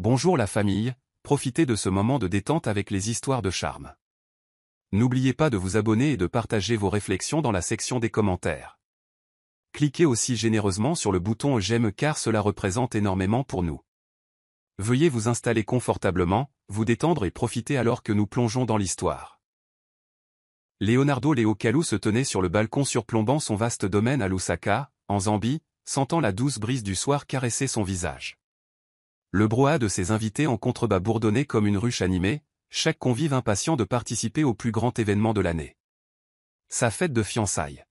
Bonjour la famille, profitez de ce moment de détente avec les histoires de charme. N'oubliez pas de vous abonner et de partager vos réflexions dans la section des commentaires. Cliquez aussi généreusement sur le bouton j'aime car cela représente énormément pour nous. Veuillez vous installer confortablement, vous détendre et profiter alors que nous plongeons dans l'histoire. Leonardo Leocalu se tenait sur le balcon surplombant son vaste domaine à Lusaka, en Zambie, sentant la douce brise du soir caresser son visage. Le brouhaha de ses invités en contrebas bourdonnait comme une ruche animée, chaque convive impatient de participer au plus grand événement de l'année. Sa fête de fiançailles.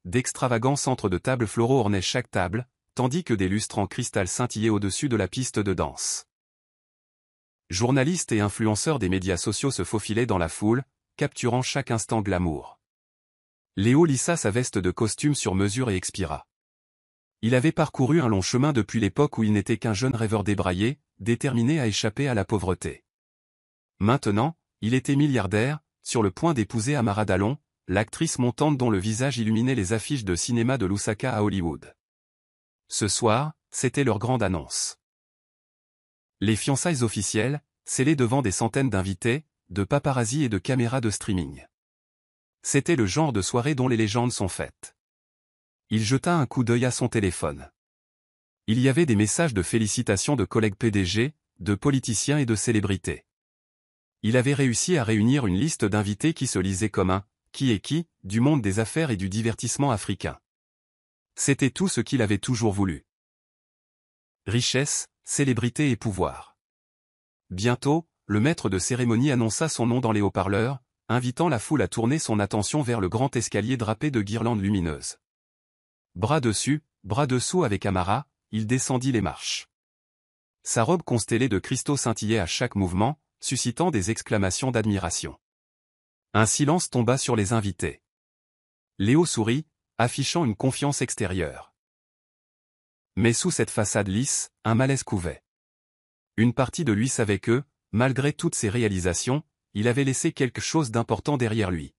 D'extravagants centres de table floraux ornaient chaque table, tandis que des lustres en cristal scintillaient au-dessus de la piste de danse. Journalistes et influenceurs des médias sociaux se faufilaient dans la foule, capturant chaque instant glamour. Léo lissa sa veste de costume sur mesure et expira. Il avait parcouru un long chemin depuis l'époque où il n'était qu'un jeune rêveur débraillé, déterminé à échapper à la pauvreté. Maintenant, il était milliardaire, sur le point d'épouser Amara Dallon, l'actrice montante dont le visage illuminait les affiches de cinéma de Lusaka à Hollywood. Ce soir, c'était leur grande annonce. Les fiançailles officielles, scellées devant des centaines d'invités, de paparazzis et de caméras de streaming. C'était le genre de soirée dont les légendes sont faites. Il jeta un coup d'œil à son téléphone. Il y avait des messages de félicitations de collègues PDG, de politiciens et de célébrités. Il avait réussi à réunir une liste d'invités qui se lisait comme un « qui est qui » du monde des affaires et du divertissement africain. C'était tout ce qu'il avait toujours voulu. Richesse, célébrité et pouvoir. Bientôt, le maître de cérémonie annonça son nom dans les haut-parleurs, invitant la foule à tourner son attention vers le grand escalier drapé de guirlandes lumineuses. Bras dessus, bras dessous avec Amara, il descendit les marches. Sa robe constellée de cristaux scintillait à chaque mouvement, suscitant des exclamations d'admiration. Un silence tomba sur les invités. Léo sourit, affichant une confiance extérieure. Mais sous cette façade lisse, un malaise couvait. Une partie de lui savait que, malgré toutes ses réalisations, il avait laissé quelque chose d'important derrière lui.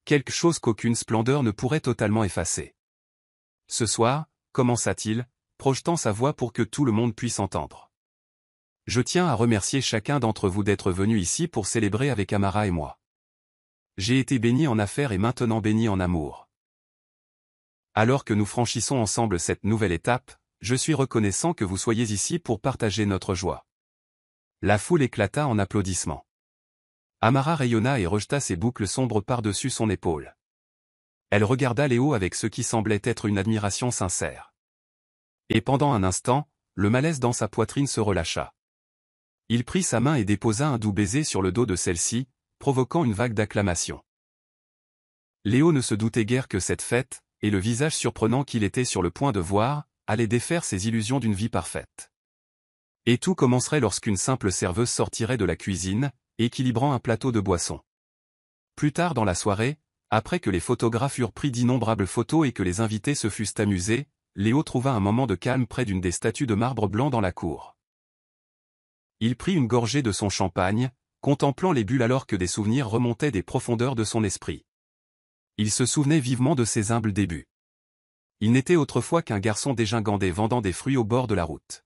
Quelque chose qu'aucune splendeur ne pourrait totalement effacer. Ce soir, commença-t-il, projetant sa voix pour que tout le monde puisse entendre. Je tiens à remercier chacun d'entre vous d'être venu ici pour célébrer avec Amara et moi. J'ai été béni en affaires et maintenant béni en amour. Alors que nous franchissons ensemble cette nouvelle étape, je suis reconnaissant que vous soyez ici pour partager notre joie. La foule éclata en applaudissements. Amara rayonna et rejeta ses boucles sombres par-dessus son épaule. Elle regarda Léo avec ce qui semblait être une admiration sincère. Et pendant un instant, le malaise dans sa poitrine se relâcha. Il prit sa main et déposa un doux baiser sur le dos de celle-ci, provoquant une vague d'acclamations. Léo ne se doutait guère que cette fête, et le visage surprenant qu'il était sur le point de voir, allait défaire ses illusions d'une vie parfaite. Et tout commencerait lorsqu'une simple serveuse sortirait de la cuisine, équilibrant un plateau de boissons. Plus tard dans la soirée, après que les photographes eurent pris d'innombrables photos et que les invités se fussent amusés, Léo trouva un moment de calme près d'une des statues de marbre blanc dans la cour. Il prit une gorgée de son champagne, contemplant les bulles alors que des souvenirs remontaient des profondeurs de son esprit. Il se souvenait vivement de ses humbles débuts. Il n'était autrefois qu'un garçon dégingandé vendant des fruits au bord de la route.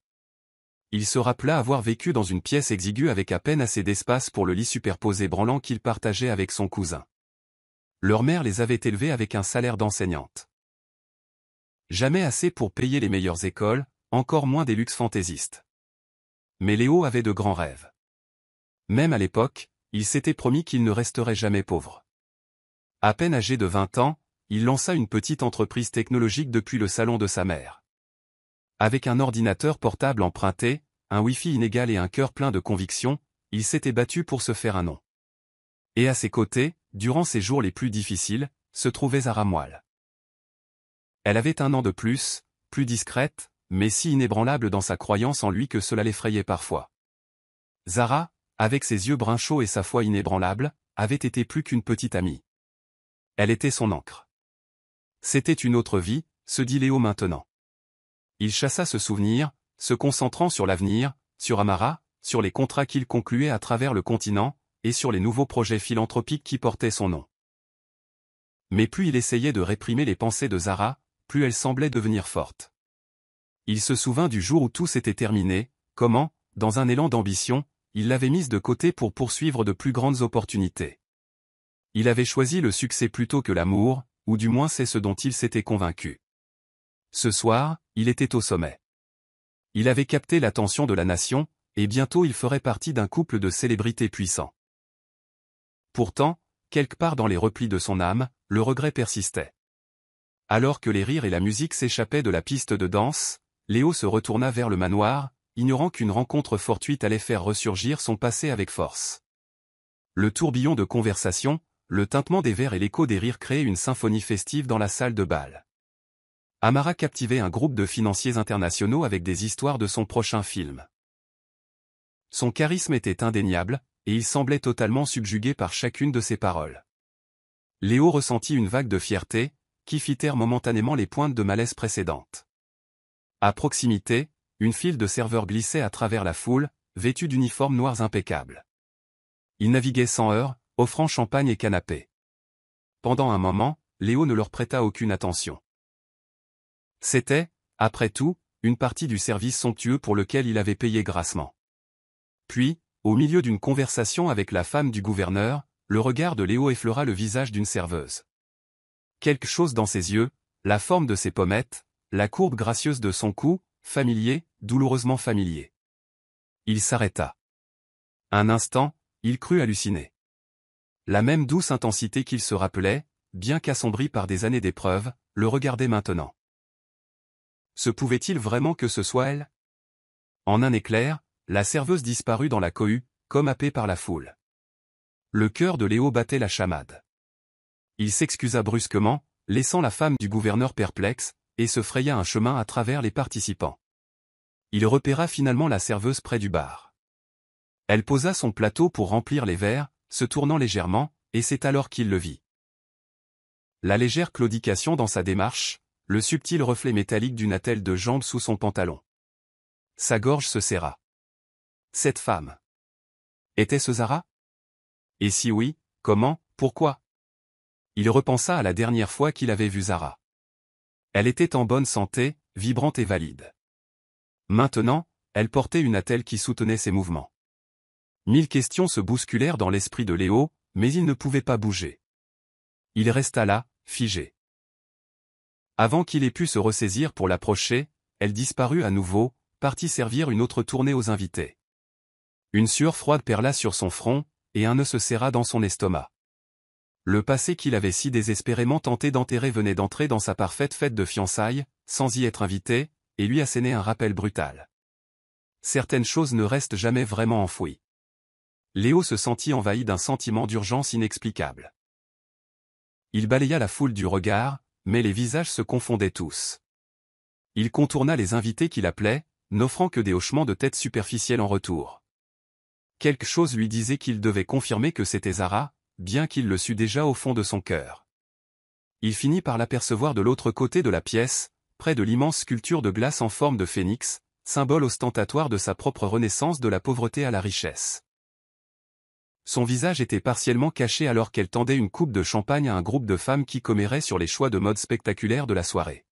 Il se rappela avoir vécu dans une pièce exiguë avec à peine assez d'espace pour le lit superposé branlant qu'il partageait avec son cousin. Leur mère les avait élevés avec un salaire d'enseignante. Jamais assez pour payer les meilleures écoles, encore moins des luxes fantaisistes. Mais Léo avait de grands rêves. Même à l'époque, il s'était promis qu'il ne resterait jamais pauvre. À peine âgé de 20 ans, il lança une petite entreprise technologique depuis le salon de sa mère. Avec un ordinateur portable emprunté, un Wi-Fi inégal et un cœur plein de conviction, il s'était battu pour se faire un nom. Et à ses côtés, durant ses jours les plus difficiles, se trouvait Zara Moile. Elle avait un an de plus discrète, mais si inébranlable dans sa croyance en lui que cela l'effrayait parfois. Zara, avec ses yeux bruns chauds et sa foi inébranlable, avait été plus qu'une petite amie. Elle était son ancre. C'était une autre vie, se dit Léo maintenant. Il chassa ce souvenir, se concentrant sur l'avenir, sur Amara, sur les contrats qu'il concluait à travers le continent, et sur les nouveaux projets philanthropiques qui portaient son nom. Mais plus il essayait de réprimer les pensées de Zara, plus elle semblait devenir forte. Il se souvint du jour où tout s'était terminé, comment, dans un élan d'ambition, il l'avait mise de côté pour poursuivre de plus grandes opportunités. Il avait choisi le succès plutôt que l'amour, ou du moins c'est ce dont il s'était convaincu. Ce soir, il était au sommet. Il avait capté l'attention de la nation, et bientôt il ferait partie d'un couple de célébrités puissants. Pourtant, quelque part dans les replis de son âme, le regret persistait. Alors que les rires et la musique s'échappaient de la piste de danse, Léo se retourna vers le manoir, ignorant qu'une rencontre fortuite allait faire ressurgir son passé avec force. Le tourbillon de conversation, le tintement des verres et l'écho des rires créaient une symphonie festive dans la salle de bal. Amara captivait un groupe de financiers internationaux avec des histoires de son prochain film. Son charisme était indéniable, et il semblait totalement subjugué par chacune de ses paroles. Léo ressentit une vague de fierté, qui fit taire momentanément les pointes de malaise précédentes. À proximité, une file de serveurs glissait à travers la foule, vêtus d'uniformes noirs impeccables. Ils naviguaient sans heurts, offrant champagne et canapé. Pendant un moment, Léo ne leur prêta aucune attention. C'était, après tout, une partie du service somptueux pour lequel il avait payé grassement. Puis, au milieu d'une conversation avec la femme du gouverneur, le regard de Léo effleura le visage d'une serveuse. Quelque chose dans ses yeux, la forme de ses pommettes, la courbe gracieuse de son cou, familier, douloureusement familier. Il s'arrêta. Un instant, il crut halluciner. La même douce intensité qu'il se rappelait, bien qu'assombrie par des années d'épreuves, le regardait maintenant. Se pouvait-il vraiment que ce soit elle? En un éclair, la serveuse disparut dans la cohue, comme happée par la foule. Le cœur de Léo battait la chamade. Il s'excusa brusquement, laissant la femme du gouverneur perplexe, et se fraya un chemin à travers les participants. Il repéra finalement la serveuse près du bar. Elle posa son plateau pour remplir les verres, se tournant légèrement, et c'est alors qu'il le vit. La légère claudication dans sa démarche, le subtil reflet métallique d'une attelle de jambe sous son pantalon. Sa gorge se serra. Cette femme. Était-ce Zara? Et si oui, comment, pourquoi? Il repensa à la dernière fois qu'il avait vu Zara. Elle était en bonne santé, vibrante et valide. Maintenant, elle portait une attelle qui soutenait ses mouvements. 1000 questions se bousculèrent dans l'esprit de Léo, mais il ne pouvait pas bouger. Il resta là, figé. Avant qu'il ait pu se ressaisir pour l'approcher, elle disparut à nouveau, partit servir une autre tournée aux invités. Une sueur froide perla sur son front, et un nœud se serra dans son estomac. Le passé qu'il avait si désespérément tenté d'enterrer venait d'entrer dans sa parfaite fête de fiançailles, sans y être invité, et lui asséner un rappel brutal. Certaines choses ne restent jamais vraiment enfouies. Léo se sentit envahi d'un sentiment d'urgence inexplicable. Il balaya la foule du regard, mais les visages se confondaient tous. Il contourna les invités qui l'appelaient, n'offrant que des hochements de tête superficiels en retour. Quelque chose lui disait qu'il devait confirmer que c'était Zara, bien qu'il le sût déjà au fond de son cœur. Il finit par l'apercevoir de l'autre côté de la pièce, près de l'immense sculpture de glace en forme de phénix, symbole ostentatoire de sa propre renaissance de la pauvreté à la richesse. Son visage était partiellement caché alors qu'elle tendait une coupe de champagne à un groupe de femmes qui comméraient sur les choix de mode spectaculaires de la soirée.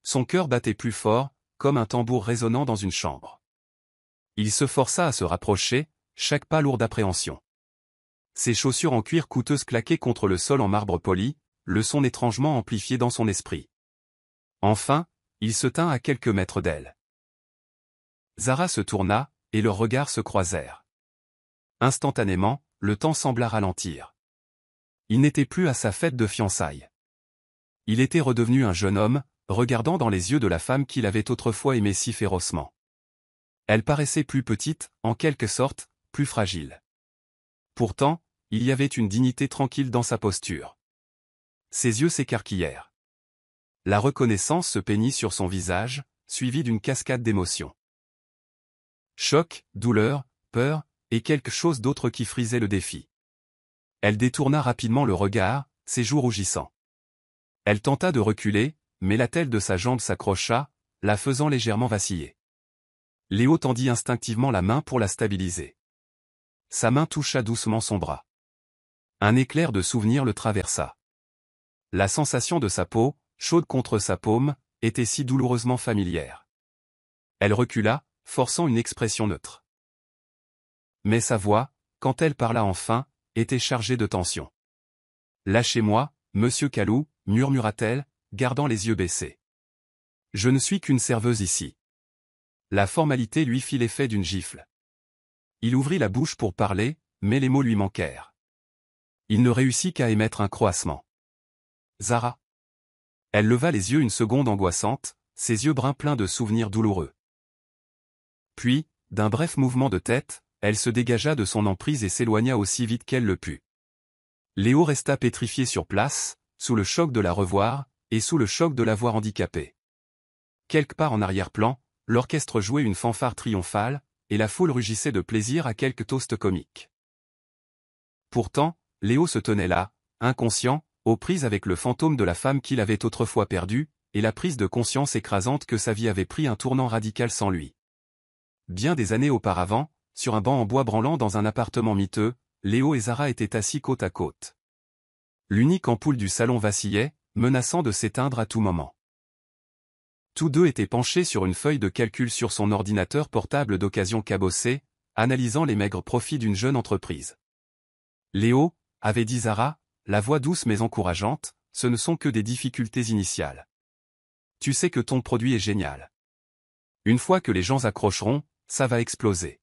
Son cœur battait plus fort, comme un tambour résonnant dans une chambre. Il se força à se rapprocher, chaque pas lourd d'appréhension. Ses chaussures en cuir coûteuses claquaient contre le sol en marbre poli, le son étrangement amplifié dans son esprit. Enfin, il se tint à quelques mètres d'elle. Zara se tourna, et leurs regards se croisèrent. Instantanément, le temps sembla ralentir. Il n'était plus à sa fête de fiançailles. Il était redevenu un jeune homme, regardant dans les yeux de la femme qu'il avait autrefois aimée si férocement. Elle paraissait plus petite, en quelque sorte, plus fragile. Pourtant, il y avait une dignité tranquille dans sa posture. Ses yeux s'écarquillèrent. La reconnaissance se peignit sur son visage, suivie d'une cascade d'émotions. Choc, douleur, peur, et quelque chose d'autre qui frisait le défi. Elle détourna rapidement le regard, ses joues rougissant. Elle tenta de reculer, mais l'attelle de sa jambe s'accrocha, la faisant légèrement vaciller. Léo tendit instinctivement la main pour la stabiliser. Sa main toucha doucement son bras. Un éclair de souvenir le traversa. La sensation de sa peau, chaude contre sa paume, était si douloureusement familière. Elle recula, forçant une expression neutre. Mais sa voix, quand elle parla enfin, était chargée de tension. « Lâchez-moi, monsieur Kalou, murmura-t-elle, gardant les yeux baissés. Je ne suis qu'une serveuse ici. » La formalité lui fit l'effet d'une gifle. Il ouvrit la bouche pour parler, mais les mots lui manquèrent. Il ne réussit qu'à émettre un croassement. « Zara !» Elle leva les yeux une seconde angoissante, ses yeux bruns pleins de souvenirs douloureux. Puis, d'un bref mouvement de tête, elle se dégagea de son emprise et s'éloigna aussi vite qu'elle le put. Léo resta pétrifié sur place, sous le choc de la revoir, et sous le choc de la voir handicapée. Quelque part en arrière-plan, l'orchestre jouait une fanfare triomphale, et la foule rugissait de plaisir à quelques toasts comiques. Pourtant, Léo se tenait là, inconscient, aux prises avec le fantôme de la femme qu'il avait autrefois perdue, et la prise de conscience écrasante que sa vie avait pris un tournant radical sans lui. Bien des années auparavant, sur un banc en bois branlant dans un appartement miteux, Léo et Zara étaient assis côte à côte. L'unique ampoule du salon vacillait, menaçant de s'éteindre à tout moment. Tous deux étaient penchés sur une feuille de calcul sur son ordinateur portable d'occasion cabossé, analysant les maigres profits d'une jeune entreprise. « Léo », avait dit Zara, la voix douce mais encourageante, « ce ne sont que des difficultés initiales. Tu sais que ton produit est génial. Une fois que les gens accrocheront, ça va exploser. »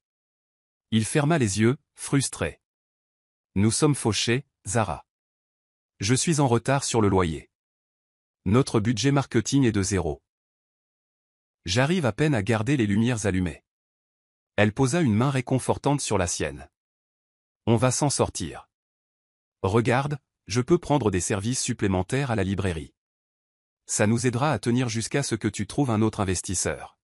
Il ferma les yeux, frustré. « Nous sommes fauchés, Zara. Je suis en retard sur le loyer. Notre budget marketing est de 0. J'arrive à peine à garder les lumières allumées. » Elle posa une main réconfortante sur la sienne. « On va s'en sortir. Regarde, je peux prendre des services supplémentaires à la librairie. Ça nous aidera à tenir jusqu'à ce que tu trouves un autre investisseur. »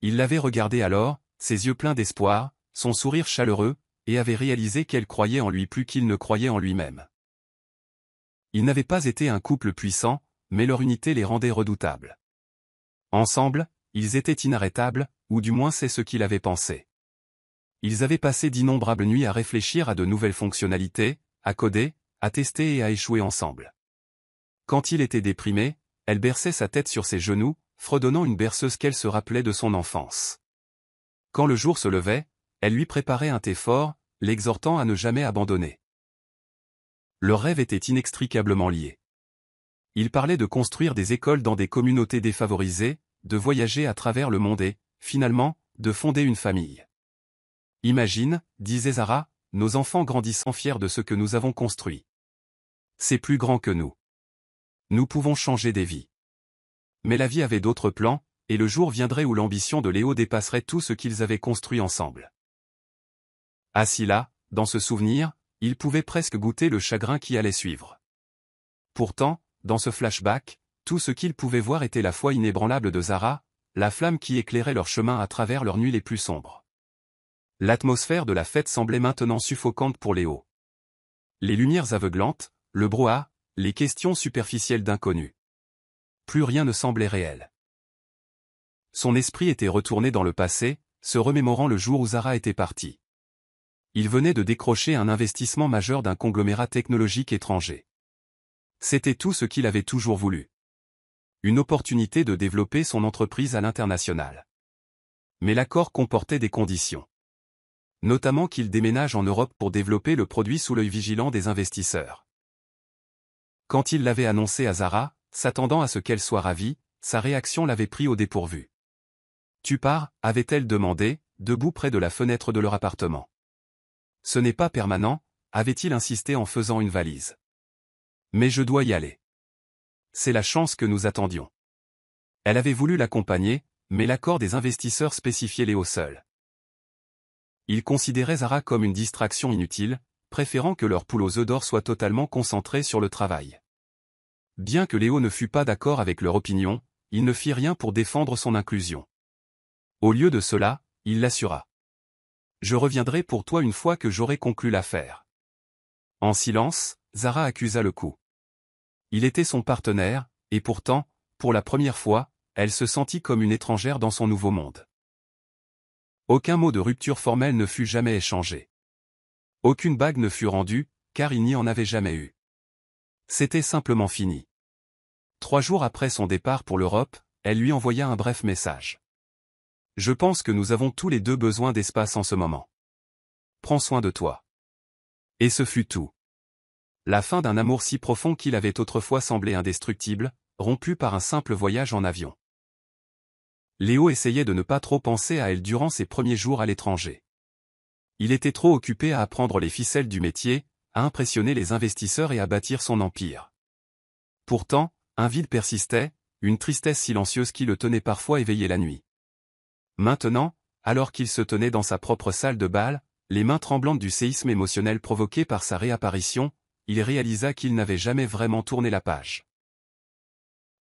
Il l'avait regardée alors, ses yeux pleins d'espoir, son sourire chaleureux, et avait réalisé qu'elle croyait en lui plus qu'il ne croyait en lui-même. Ils n'avaient pas été un couple puissant, mais leur unité les rendait redoutables. Ensemble, ils étaient inarrêtables, ou du moins c'est ce qu'il avait pensé. Ils avaient passé d'innombrables nuits à réfléchir à de nouvelles fonctionnalités, à coder, à tester et à échouer ensemble. Quand il était déprimé, elle berçait sa tête sur ses genoux, fredonnant une berceuse qu'elle se rappelait de son enfance. Quand le jour se levait, elle lui préparait un thé fort, l'exhortant à ne jamais abandonner. Leurs rêves étaient inextricablement liés. Ils parlaient de construire des écoles dans des communautés défavorisées, de voyager à travers le monde et, finalement, de fonder une famille. « Imagine, disait Zara, nos enfants grandissant fiers de ce que nous avons construit. C'est plus grand que nous. Nous pouvons changer des vies. » Mais la vie avait d'autres plans, et le jour viendrait où l'ambition de Léo dépasserait tout ce qu'ils avaient construit ensemble. Assis là, dans ce souvenir, il pouvait presque goûter le chagrin qui allait suivre. Pourtant, dans ce flashback, tout ce qu'il pouvait voir était la foi inébranlable de Zara, la flamme qui éclairait leur chemin à travers leurs nuits les plus sombres. L'atmosphère de la fête semblait maintenant suffocante pour Léo. Les lumières aveuglantes, le brouhaha, les questions superficielles d'inconnus. Plus rien ne semblait réel. Son esprit était retourné dans le passé, se remémorant le jour où Zara était partie. Il venait de décrocher un investissement majeur d'un conglomérat technologique étranger. C'était tout ce qu'il avait toujours voulu. Une opportunité de développer son entreprise à l'international. Mais l'accord comportait des conditions. Notamment qu'il déménage en Europe pour développer le produit sous l'œil vigilant des investisseurs. Quand il l'avait annoncé à Zara, s'attendant à ce qu'elle soit ravie, sa réaction l'avait pris au dépourvu. « Tu pars » avait-elle demandé, debout près de la fenêtre de leur appartement. « Ce n'est pas permanent » avait-il insisté en faisant une valise. « Mais je dois y aller. C'est la chance que nous attendions. » Elle avait voulu l'accompagner, mais l'accord des investisseurs spécifiait Léo seul. Il considérait Zara comme une distraction inutile, préférant que leur poule aux œufs d'or soit totalement concentrée sur le travail. Bien que Léo ne fût pas d'accord avec leur opinion, il ne fit rien pour défendre son inclusion. Au lieu de cela, il l'assura. « Je reviendrai pour toi une fois que j'aurai conclu l'affaire. » En silence, Zara accusa le coup. Il était son partenaire, et pourtant, pour la première fois, elle se sentit comme une étrangère dans son nouveau monde. Aucun mot de rupture formelle ne fut jamais échangé. Aucune bague ne fut rendue, car il n'y en avait jamais eu. C'était simplement fini. 3 jours après son départ pour l'Europe, elle lui envoya un bref message. Je pense que nous avons tous les deux besoin d'espace en ce moment. Prends soin de toi. Et ce fut tout. La fin d'un amour si profond qu'il avait autrefois semblé indestructible, rompu par un simple voyage en avion. Léo essayait de ne pas trop penser à elle durant ses premiers jours à l'étranger. Il était trop occupé à apprendre les ficelles du métier, à impressionner les investisseurs et à bâtir son empire. Pourtant, un vide persistait, une tristesse silencieuse qui le tenait parfois éveillé la nuit. Maintenant, alors qu'il se tenait dans sa propre salle de bal, les mains tremblantes du séisme émotionnel provoqué par sa réapparition, il réalisa qu'il n'avait jamais vraiment tourné la page.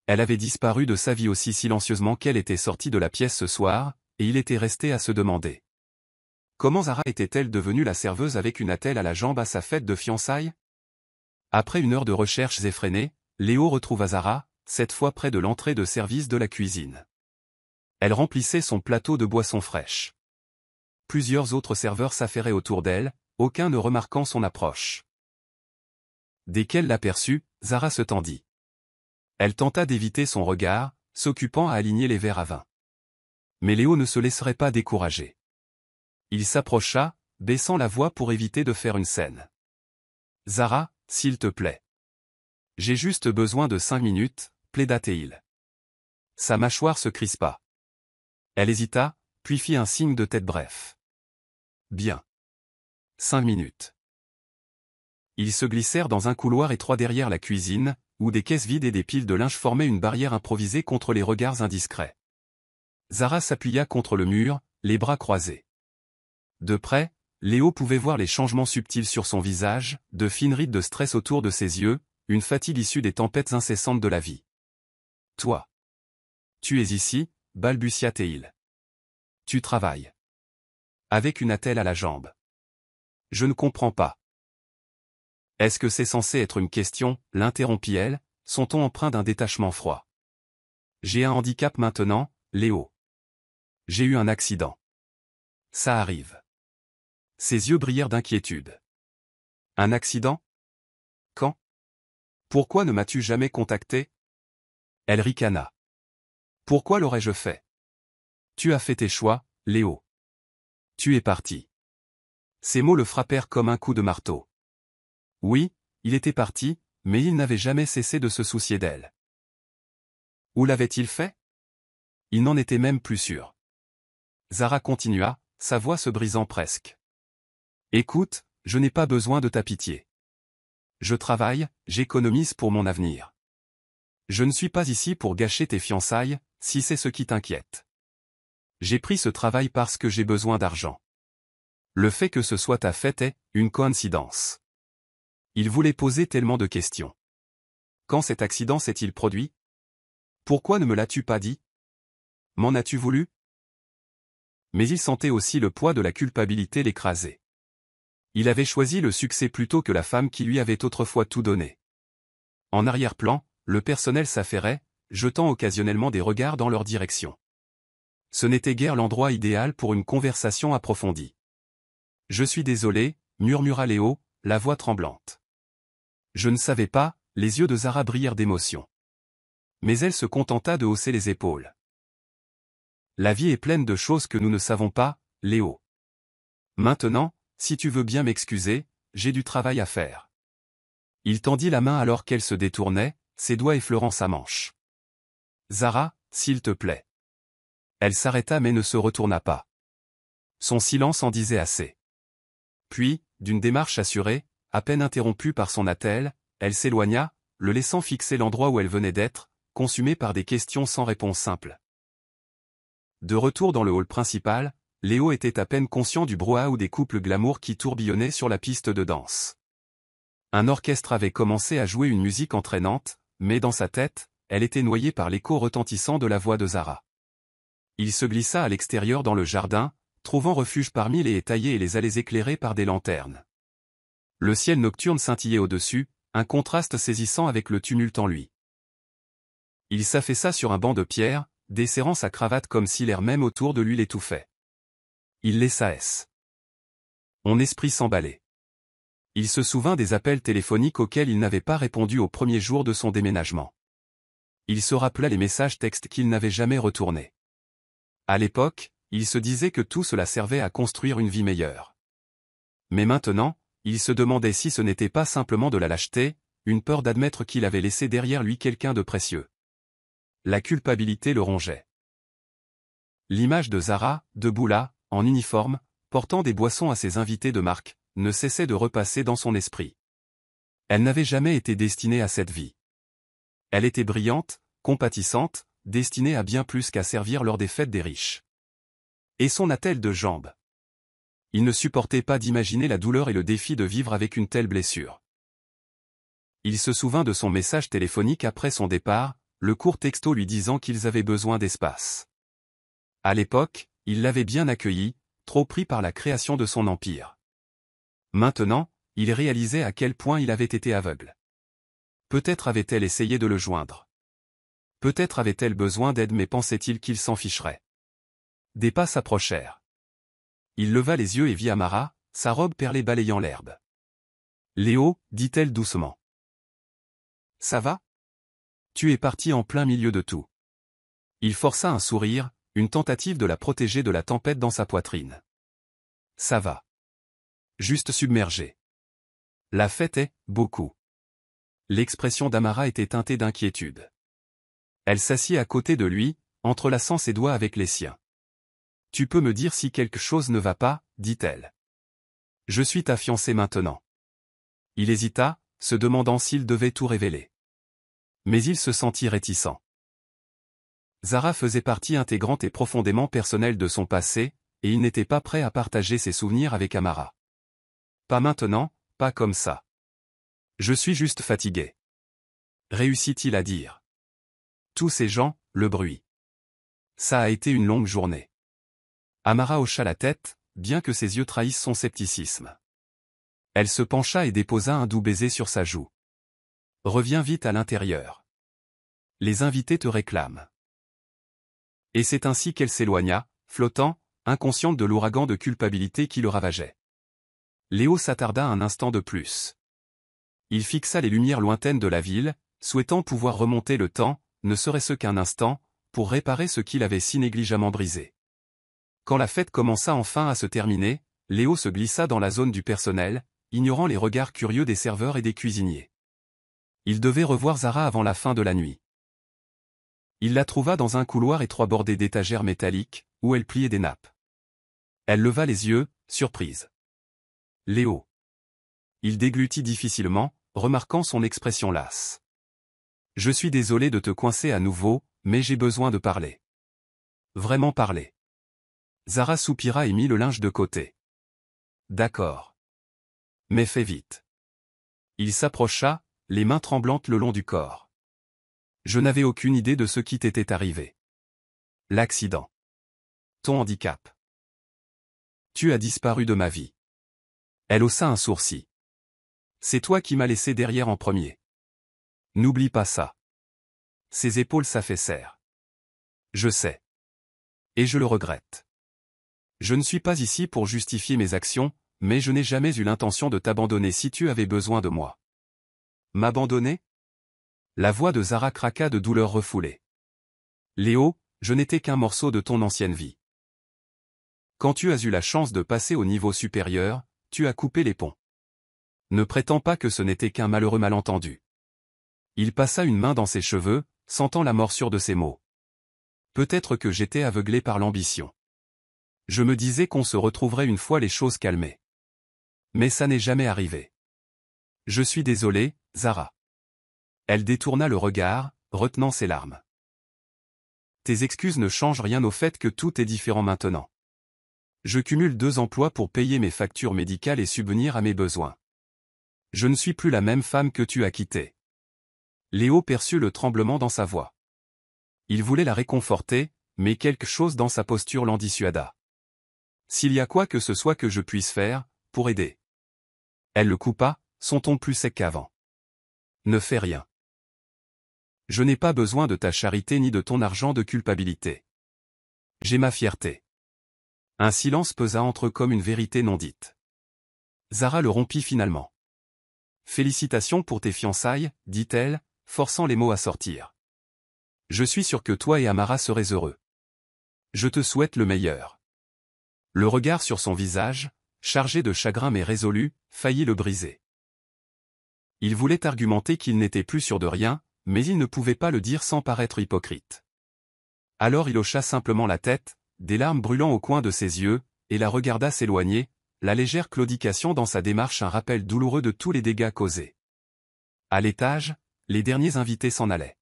Elle avait disparu de sa vie aussi silencieusement qu'elle était sortie de la pièce ce soir, et il était resté à se demander. Comment Zara était-elle devenue la serveuse avec une attelle à la jambe à sa fête de fiançailles? Après une heure de recherches effrénées, Léo retrouva Zara, cette fois près de l'entrée de service de la cuisine. Elle remplissait son plateau de boissons fraîches. Plusieurs autres serveurs s'affairaient autour d'elle, aucun ne remarquant son approche. Dès qu'elle l'aperçut, Zara se tendit. Elle tenta d'éviter son regard, s'occupant à aligner les verres à vin. Mais Léo ne se laisserait pas décourager. Il s'approcha, baissant la voix pour éviter de faire une scène. « Zara, s'il te plaît. J'ai juste besoin de 5 minutes, plaida-t-il. Sa mâchoire se crispa. Elle hésita, puis fit un signe de tête bref. Bien. 5 minutes. Ils se glissèrent dans un couloir étroit derrière la cuisine, où des caisses vides et des piles de linge formaient une barrière improvisée contre les regards indiscrets. Zara s'appuya contre le mur, les bras croisés. De près, Léo pouvait voir les changements subtils sur son visage, de fines rides de stress autour de ses yeux, une fatigue issue des tempêtes incessantes de la vie. « Toi. Tu es ici, balbutia-t-il. Tu travailles. Avec une attelle à la jambe. Je ne comprends pas. Est-ce que c'est censé être une question, l'interrompit-elle, son ton empreint d'un détachement froid. J'ai un handicap maintenant, Léo. J'ai eu un accident. Ça arrive. Ses yeux brillèrent d'inquiétude. Un accident? Quand? Pourquoi ne m'as-tu jamais contacté? Elle ricana. Pourquoi l'aurais-je fait? Tu as fait tes choix, Léo. Tu es parti. Ces mots le frappèrent comme un coup de marteau. Oui, il était parti, mais il n'avait jamais cessé de se soucier d'elle. Où l'avait-il fait? Il n'en était même plus sûr. Zara continua, sa voix se brisant presque. Écoute, je n'ai pas besoin de ta pitié. Je travaille, j'économise pour mon avenir. Je ne suis pas ici pour gâcher tes fiançailles, si c'est ce qui t'inquiète. J'ai pris ce travail parce que j'ai besoin d'argent. Le fait que ce soit ta fête est une coïncidence. Il voulait poser tellement de questions. Quand cet accident s'est-il produit? Pourquoi ne me l'as-tu pas dit? M'en as-tu voulu? Mais il sentait aussi le poids de la culpabilité l'écraser. Il avait choisi le succès plutôt que la femme qui lui avait autrefois tout donné. En arrière-plan, le personnel s'affairait, jetant occasionnellement des regards dans leur direction. Ce n'était guère l'endroit idéal pour une conversation approfondie. « Je suis désolé, » murmura Léo, la voix tremblante. Je ne savais pas, les yeux de Zara brillèrent d'émotion. Mais elle se contenta de hausser les épaules. La vie est pleine de choses que nous ne savons pas, Léo. Maintenant, si tu veux bien m'excuser, j'ai du travail à faire. Il tendit la main alors qu'elle se détournait, ses doigts effleurant sa manche. Zara, s'il te plaît. Elle s'arrêta mais ne se retourna pas. Son silence en disait assez. Puis, d'une démarche assurée, à peine interrompue par son attelle, elle s'éloigna, le laissant fixer l'endroit où elle venait d'être, consumée par des questions sans réponse simple. De retour dans le hall principal, Léo était à peine conscient du brouhaha des couples glamour qui tourbillonnaient sur la piste de danse. Un orchestre avait commencé à jouer une musique entraînante, mais dans sa tête, elle était noyée par l'écho retentissant de la voix de Zara. Il se glissa à l'extérieur dans le jardin, trouvant refuge parmi les haies taillées et les allées éclairées par des lanternes. Le ciel nocturne scintillait au-dessus, un contraste saisissant avec le tumulte en lui. Il s'affaissa sur un banc de pierre, desserrant sa cravate comme si l'air même autour de lui l'étouffait. Il laissa son esprit s'emballer. Il se souvint des appels téléphoniques auxquels il n'avait pas répondu au premier jour de son déménagement. Il se rappela les messages textes qu'il n'avait jamais retournés. À l'époque, il se disait que tout cela servait à construire une vie meilleure. Mais maintenant, il se demandait si ce n'était pas simplement de la lâcheté, une peur d'admettre qu'il avait laissé derrière lui quelqu'un de précieux. La culpabilité le rongeait. L'image de Zara, debout là, en uniforme, portant des boissons à ses invités de marque, ne cessait de repasser dans son esprit. Elle n'avait jamais été destinée à cette vie. Elle était brillante, compatissante, destinée à bien plus qu'à servir lors des fêtes des riches. Et son attelle de jambes. Il ne supportait pas d'imaginer la douleur et le défi de vivre avec une telle blessure. Il se souvint de son message téléphonique après son départ, le court texto lui disant qu'ils avaient besoin d'espace. À l'époque, il l'avait bien accueilli, trop pris par la création de son empire. Maintenant, il réalisait à quel point il avait été aveugle. Peut-être avait-elle essayé de le joindre. Peut-être avait-elle besoin d'aide mais pensait-il qu'il s'en ficherait. Des pas s'approchèrent. Il leva les yeux et vit Amara, sa robe perlée balayant l'herbe. « Léo, dit-elle doucement. Ça va ? Tu es parti en plein milieu de tout. » Il força un sourire, une tentative de la protéger de la tempête dans sa poitrine. « Ça va. Juste submergé. La fête est, beaucoup. » L'expression d'Amara était teintée d'inquiétude. Elle s'assit à côté de lui, entrelaçant ses doigts avec les siens. « Tu peux me dire si quelque chose ne va pas, dit-elle. Je suis ta fiancée maintenant. » Il hésita, se demandant s'il devait tout révéler. Mais il se sentit réticent. Zara faisait partie intégrante et profondément personnelle de son passé, et il n'était pas prêt à partager ses souvenirs avec Amara. Pas maintenant, pas comme ça. Je suis juste fatigué. Réussit-il à dire. Tous ces gens, le bruit. Ça a été une longue journée. Amara hocha la tête, bien que ses yeux trahissent son scepticisme. Elle se pencha et déposa un doux baiser sur sa joue. Reviens vite à l'intérieur. Les invités te réclament. Et c'est ainsi qu'elle s'éloigna, flottant, inconsciente de l'ouragan de culpabilité qui le ravageait. Léo s'attarda un instant de plus. Il fixa les lumières lointaines de la ville, souhaitant pouvoir remonter le temps, ne serait-ce qu'un instant, pour réparer ce qu'il avait si négligemment brisé. Quand la fête commença enfin à se terminer, Léo se glissa dans la zone du personnel, ignorant les regards curieux des serveurs et des cuisiniers. Il devait revoir Zara avant la fin de la nuit. Il la trouva dans un couloir étroit bordé d'étagères métalliques, où elle pliait des nappes. Elle leva les yeux, surprise. « Léo. » Il déglutit difficilement, remarquant son expression lasse. « Je suis désolé de te coincer à nouveau, mais j'ai besoin de parler. » Vraiment parler. Zara soupira et mit le linge de côté. « D'accord. Mais fais vite. » Il s'approcha, les mains tremblantes le long du corps. « Je n'avais aucune idée de ce qui t'était arrivé. L'accident. Ton handicap. Tu as disparu de ma vie. » Elle haussa un sourcil. « C'est toi qui m'as laissé derrière en premier. N'oublie pas ça. » Ses épaules s'affaissèrent. « Je sais. Et je le regrette. Je ne suis pas ici pour justifier mes actions, mais je n'ai jamais eu l'intention de t'abandonner si tu avais besoin de moi. » M'abandonner ? La voix de Zara craqua de douleur refoulée. « Léo, je n'étais qu'un morceau de ton ancienne vie. Quand tu as eu la chance de passer au niveau supérieur, tu as coupé les ponts. Ne prétends pas que ce n'était qu'un malheureux malentendu. » Il passa une main dans ses cheveux, sentant la morsure de ses mots. Peut-être que j'étais aveuglé par l'ambition. Je me disais qu'on se retrouverait une fois les choses calmées. Mais ça n'est jamais arrivé. Je suis désolé, Zara. Elle détourna le regard, retenant ses larmes. Tes excuses ne changent rien au fait que tout est différent maintenant. Je cumule 2 emplois pour payer mes factures médicales et subvenir à mes besoins. Je ne suis plus la même femme que tu as quittée. Léo perçut le tremblement dans sa voix. Il voulait la réconforter, mais quelque chose dans sa posture l'en dissuada. S'il y a quoi que ce soit que je puisse faire, pour aider. Elle le coupa, son ton plus sec qu'avant. Ne fais rien. Je n'ai pas besoin de ta charité ni de ton argent de culpabilité. J'ai ma fierté. Un silence pesa entre eux comme une vérité non dite. Zara le rompit finalement. Félicitations pour tes fiançailles, dit-elle, forçant les mots à sortir. Je suis sûr que toi et Amara serez heureux. Je te souhaite le meilleur. Le regard sur son visage, chargé de chagrin mais résolu, faillit le briser. Il voulait argumenter qu'il n'était plus sûr de rien, mais il ne pouvait pas le dire sans paraître hypocrite. Alors il hocha simplement la tête, des larmes brûlant au coin de ses yeux, et la regarda s'éloigner, la légère claudication dans sa démarche un rappel douloureux de tous les dégâts causés. À l'étage, les derniers invités s'en allaient.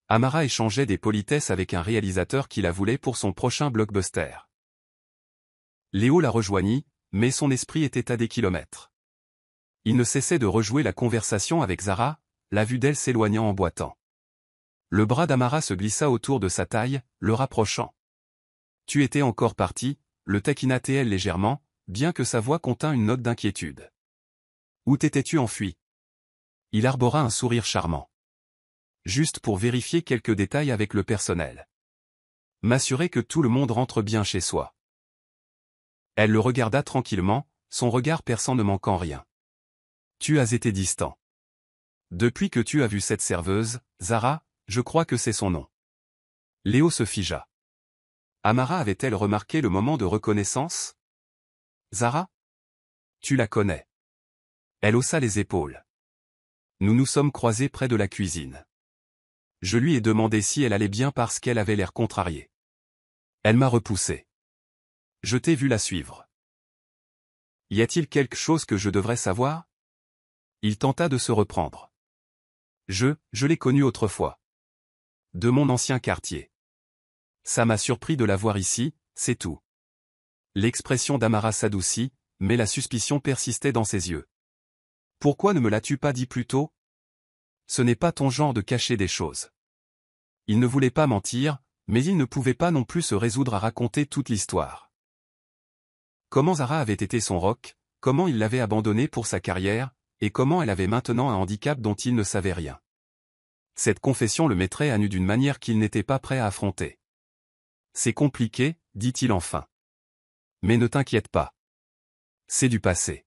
Amara échangeait des politesses avec un réalisateur qui la voulait pour son prochain blockbuster. Léo la rejoignit, mais son esprit était à des kilomètres. Il ne cessait de rejouer la conversation avec Zara, la vue d'elle s'éloignant en boitant. Le bras d'Amara se glissa autour de sa taille, le rapprochant. « Tu étais encore parti », le taquina-t-elle légèrement, bien que sa voix contint une note d'inquiétude. « Où t'étais-tu enfui ?» Il arbora un sourire charmant. « Juste pour vérifier quelques détails avec le personnel. M'assurer que tout le monde rentre bien chez soi. » Elle le regarda tranquillement, son regard perçant ne manquant rien. « Tu as été distant. Depuis que tu as vu cette serveuse, Zara, je crois que c'est son nom. » Léo se figea. Amara avait-elle remarqué le moment de reconnaissance? « Zara? Tu la connais. » Elle haussa les épaules. Nous nous sommes croisés près de la cuisine. Je lui ai demandé si elle allait bien parce qu'elle avait l'air contrariée. Elle m'a repoussé. Je t'ai vu la suivre. Y a-t-il quelque chose que je devrais savoir? Il tenta de se reprendre. Je l'ai connue autrefois. De mon ancien quartier. Ça m'a surpris de la voir ici, c'est tout. L'expression d'Amara s'adoucit, mais la suspicion persistait dans ses yeux. Pourquoi ne me l'as-tu pas dit plus tôt? Ce n'est pas ton genre de cacher des choses. Il ne voulait pas mentir, mais il ne pouvait pas non plus se résoudre à raconter toute l'histoire. Comment Zara avait été son roc, comment il l'avait abandonnée pour sa carrière, et comment elle avait maintenant un handicap dont il ne savait rien. Cette confession le mettrait à nu d'une manière qu'il n'était pas prêt à affronter. C'est compliqué, dit-il enfin. Mais ne t'inquiète pas. C'est du passé.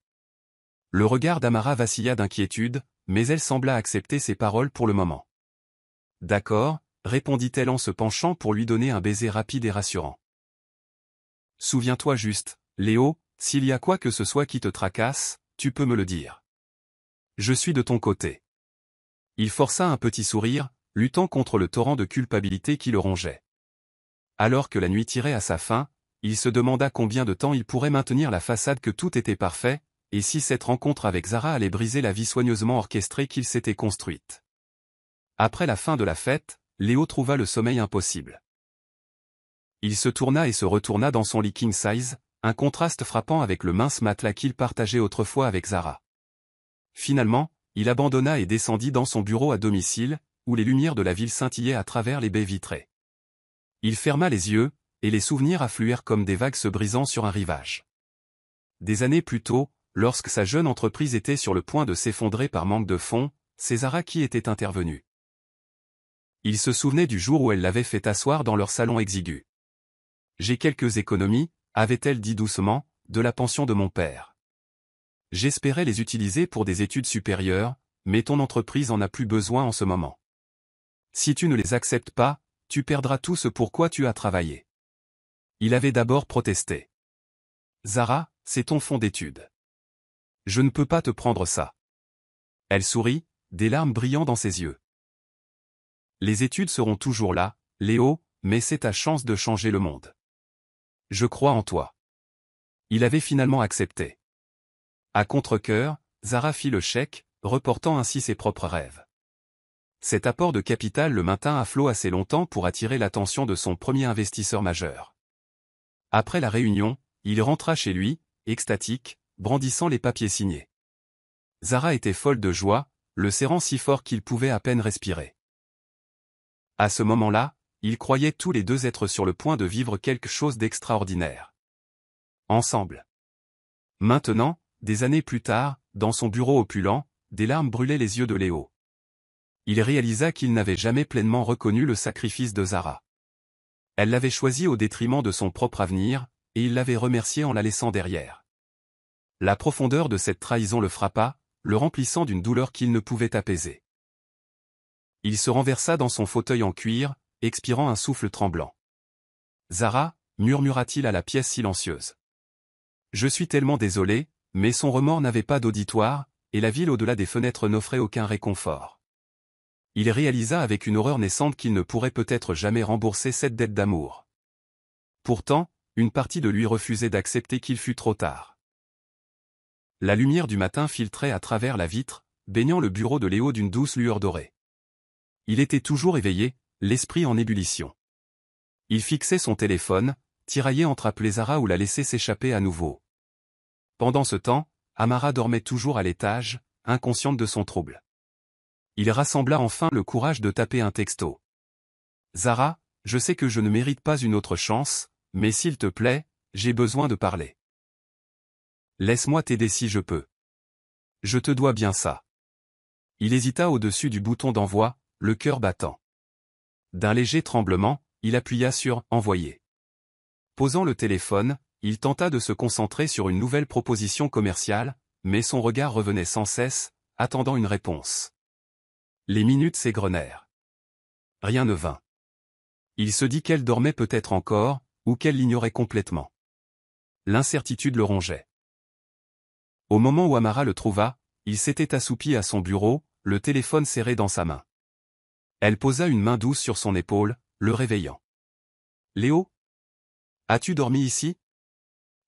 Le regard d'Amara vacilla d'inquiétude, mais elle sembla accepter ses paroles pour le moment. D'accord, répondit-elle en se penchant pour lui donner un baiser rapide et rassurant. Souviens-toi juste, Léo, s'il y a quoi que ce soit qui te tracasse, tu peux me le dire. Je suis de ton côté. Il força un petit sourire, luttant contre le torrent de culpabilité qui le rongeait. Alors que la nuit tirait à sa fin, il se demanda combien de temps il pourrait maintenir la façade que tout était parfait, et si cette rencontre avec Zara allait briser la vie soigneusement orchestrée qu'il s'était construite. Après la fin de la fête, Léo trouva le sommeil impossible. Il se tourna et se retourna dans son lit king size, un contraste frappant avec le mince matelas qu'il partageait autrefois avec Zara. Finalement, il abandonna et descendit dans son bureau à domicile, où les lumières de la ville scintillaient à travers les baies vitrées. Il ferma les yeux, et les souvenirs affluèrent comme des vagues se brisant sur un rivage. Des années plus tôt, lorsque sa jeune entreprise était sur le point de s'effondrer par manque de fonds, c'est Zara qui était intervenue. Il se souvenait du jour où elle l'avait fait asseoir dans leur salon exigu. « J'ai quelques économies, » avait-elle dit doucement, « de la pension de mon père. J'espérais les utiliser pour des études supérieures, mais ton entreprise en a plus besoin en ce moment. Si tu ne les acceptes pas, tu perdras tout ce pour quoi tu as travaillé. » Il avait d'abord protesté. « Zara, c'est ton fonds d'études. Je ne peux pas te prendre ça. » Elle sourit, des larmes brillant dans ses yeux. « Les études seront toujours là, Léo, mais c'est ta chance de changer le monde. Je crois en toi. » Il avait finalement accepté. À contre-cœur, Zara fit le chèque, reportant ainsi ses propres rêves. Cet apport de capital le maintint à flot assez longtemps pour attirer l'attention de son premier investisseur majeur. Après la réunion, il rentra chez lui, extatique, brandissant les papiers signés. Zara était folle de joie, le serrant si fort qu'il pouvait à peine respirer. À ce moment-là, ils croyaient tous les deux être sur le point de vivre quelque chose d'extraordinaire. Ensemble. Maintenant, des années plus tard, dans son bureau opulent, des larmes brûlaient les yeux de Léo. Il réalisa qu'il n'avait jamais pleinement reconnu le sacrifice de Zara. Elle l'avait choisi au détriment de son propre avenir, et il l'avait remerciée en la laissant derrière. La profondeur de cette trahison le frappa, le remplissant d'une douleur qu'il ne pouvait apaiser. Il se renversa dans son fauteuil en cuir, expirant un souffle tremblant. « Zara, murmura-t-il à la pièce silencieuse. Je suis tellement désolé, mais son remords n'avait pas d'auditoire, et la ville au-delà des fenêtres n'offrait aucun réconfort. Il réalisa avec une horreur naissante qu'il ne pourrait peut-être jamais rembourser cette dette d'amour. Pourtant, une partie de lui refusait d'accepter qu'il fût trop tard. La lumière du matin filtrait à travers la vitre, baignant le bureau de Léo d'une douce lueur dorée. Il était toujours éveillé, l'esprit en ébullition. Il fixait son téléphone, tiraillé entre appeler Zara ou la laisser s'échapper à nouveau. Pendant ce temps, Amara dormait toujours à l'étage, inconsciente de son trouble. Il rassembla enfin le courage de taper un texto. « Zara, je sais que je ne mérite pas une autre chance, mais s'il te plaît, j'ai besoin de parler. Laisse-moi t'aider si je peux. Je te dois bien ça. » Il hésita au-dessus du bouton d'envoi, le cœur battant. D'un léger tremblement, il appuya sur « Envoyer ». Posant le téléphone, il tenta de se concentrer sur une nouvelle proposition commerciale, mais son regard revenait sans cesse, attendant une réponse. Les minutes s'égrenèrent. Rien ne vint. Il se dit qu'elle dormait peut-être encore, ou qu'elle l'ignorait complètement. L'incertitude le rongeait. Au moment où Amara le trouva, il s'était assoupi à son bureau, le téléphone serré dans sa main. Elle posa une main douce sur son épaule, le réveillant. « Léo ? As-tu dormi ici ?»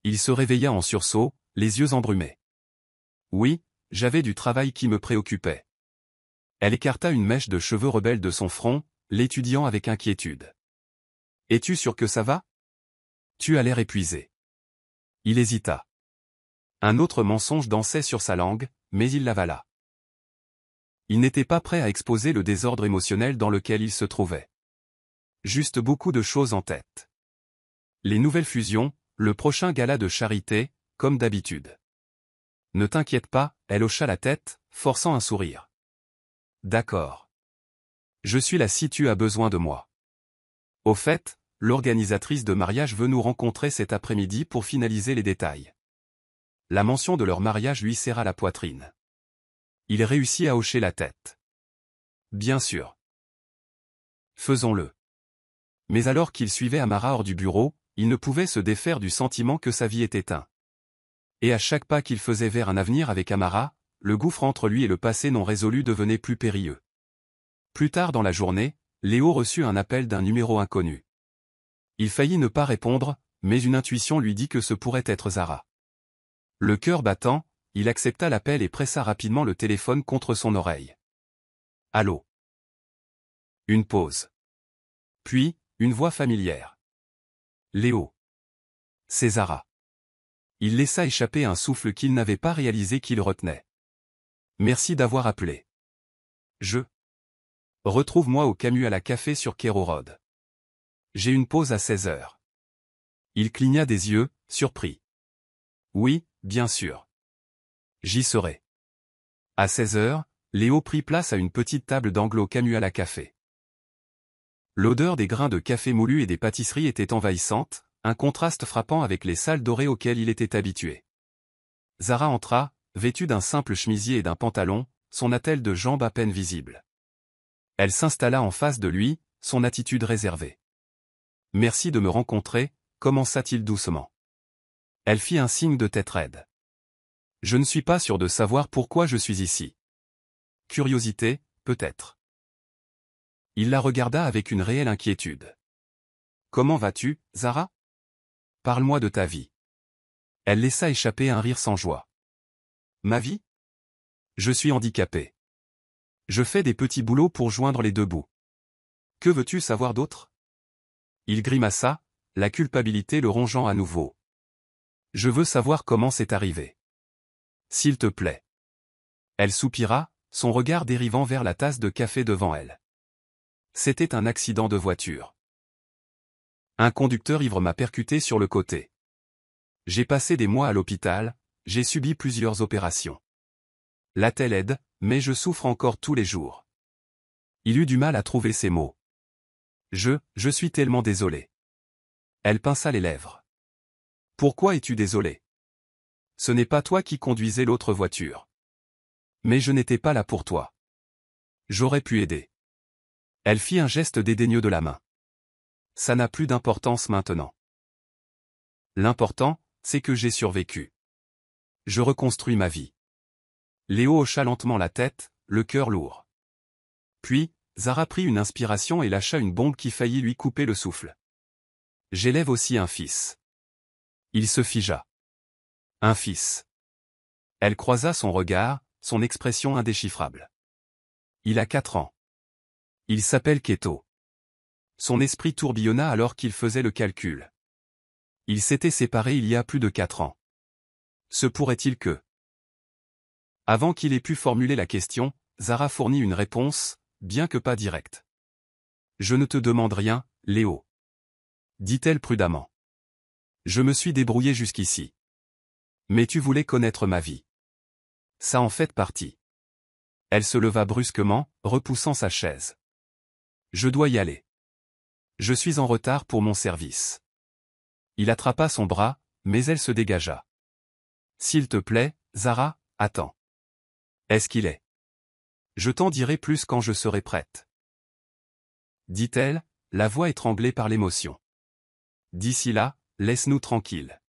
Il se réveilla en sursaut, les yeux embrumés. « Oui, j'avais du travail qui me préoccupait. » Elle écarta une mèche de cheveux rebelles de son front, l'étudiant avec inquiétude. « Es-tu sûr que ça va ? Tu as l'air épuisé. » Il hésita. Un autre mensonge dansait sur sa langue, mais il l'avala. Il n'était pas prêt à exposer le désordre émotionnel dans lequel il se trouvait. Juste beaucoup de choses en tête. Les nouvelles fusions, le prochain gala de charité, comme d'habitude. « Ne t'inquiète pas, » elle hocha la tête, forçant un sourire. « D'accord. Je suis là si tu as besoin de moi. Au fait, l'organisatrice de mariage veut nous rencontrer cet après-midi pour finaliser les détails. » La mention de leur mariage lui serra la poitrine. Il réussit à hocher la tête. « Bien sûr. Faisons-le. » Mais alors qu'il suivait Amara hors du bureau, il ne pouvait se défaire du sentiment que sa vie était un. Et à chaque pas qu'il faisait vers un avenir avec Amara, le gouffre entre lui et le passé non résolu devenait plus périlleux. Plus tard dans la journée, Léo reçut un appel d'un numéro inconnu. Il faillit ne pas répondre, mais une intuition lui dit que ce pourrait être Zara. Le cœur battant, il accepta l'appel et pressa rapidement le téléphone contre son oreille. « Allô ?» Une pause. Puis, une voix familière. « Léo. » C'est Zara. Il laissa échapper un souffle qu'il n'avait pas réalisé qu'il retenait. « Merci d'avoir appelé. Je. Retrouve-moi au Camus à la café sur Kero Road. J'ai une pause à 16 heures. » Il cligna des yeux, surpris. « Oui, bien sûr. J'y serai. » À 16 heures, Léo prit place à une petite table d'angle au Camus à la café. L'odeur des grains de café moulu et des pâtisseries était envahissante, un contraste frappant avec les salles dorées auxquelles il était habitué. Zara entra, vêtue d'un simple chemisier et d'un pantalon, son attelle de jambes à peine visible. Elle s'installa en face de lui, son attitude réservée. « Merci de me rencontrer », commença-t-il doucement. Elle fit un signe de tête raide. « Je ne suis pas sûr de savoir pourquoi je suis ici. Curiosité, peut-être. » Il la regarda avec une réelle inquiétude. « Comment vas-tu, Zara ? Parle-moi de ta vie. » Elle laissa échapper un rire sans joie. « Ma vie ? Je suis handicapé. Je fais des petits boulots pour joindre les deux bouts. Que veux-tu savoir d'autre ? » Il grimaça, la culpabilité le rongeant à nouveau. « Je veux savoir comment c'est arrivé. S'il te plaît. » Elle soupira, son regard dérivant vers la tasse de café devant elle. C'était un accident de voiture. Un conducteur ivre m'a percuté sur le côté. J'ai passé des mois à l'hôpital, j'ai subi plusieurs opérations. L'attel aide, mais je souffre encore tous les jours. Il eut du mal à trouver ses mots. Je suis tellement désolé. Elle pinça les lèvres. Pourquoi es-tu désolé ? Ce n'est pas toi qui conduisais l'autre voiture. Mais je n'étais pas là pour toi. J'aurais pu aider. Elle fit un geste dédaigneux de la main. Ça n'a plus d'importance maintenant. L'important, c'est que j'ai survécu. Je reconstruis ma vie. Léo hocha lentement la tête, le cœur lourd. Puis, Zara prit une inspiration et lâcha une bombe qui faillit lui couper le souffle. J'élève aussi un fils. Il se figea. Un fils. Elle croisa son regard, son expression indéchiffrable. Il a 4 ans. Il s'appelle Keto. Son esprit tourbillonna alors qu'il faisait le calcul. Ils s'étaient séparés il y a plus de 4 ans. Se pourrait-il que... Avant qu'il ait pu formuler la question, Zara fournit une réponse, bien que pas directe. Je ne te demande rien, Léo. Dit-elle prudemment. Je me suis débrouillé jusqu'ici. Mais tu voulais connaître ma vie. Ça en fait partie. Elle se leva brusquement, repoussant sa chaise. Je dois y aller. Je suis en retard pour mon service. Il attrapa son bras, mais elle se dégagea. S'il te plaît, Zara, attends. Est-ce qu'il est? Je t'en dirai plus quand je serai prête. Dit-elle, la voix étranglée par l'émotion. D'ici là, laisse-nous tranquilles.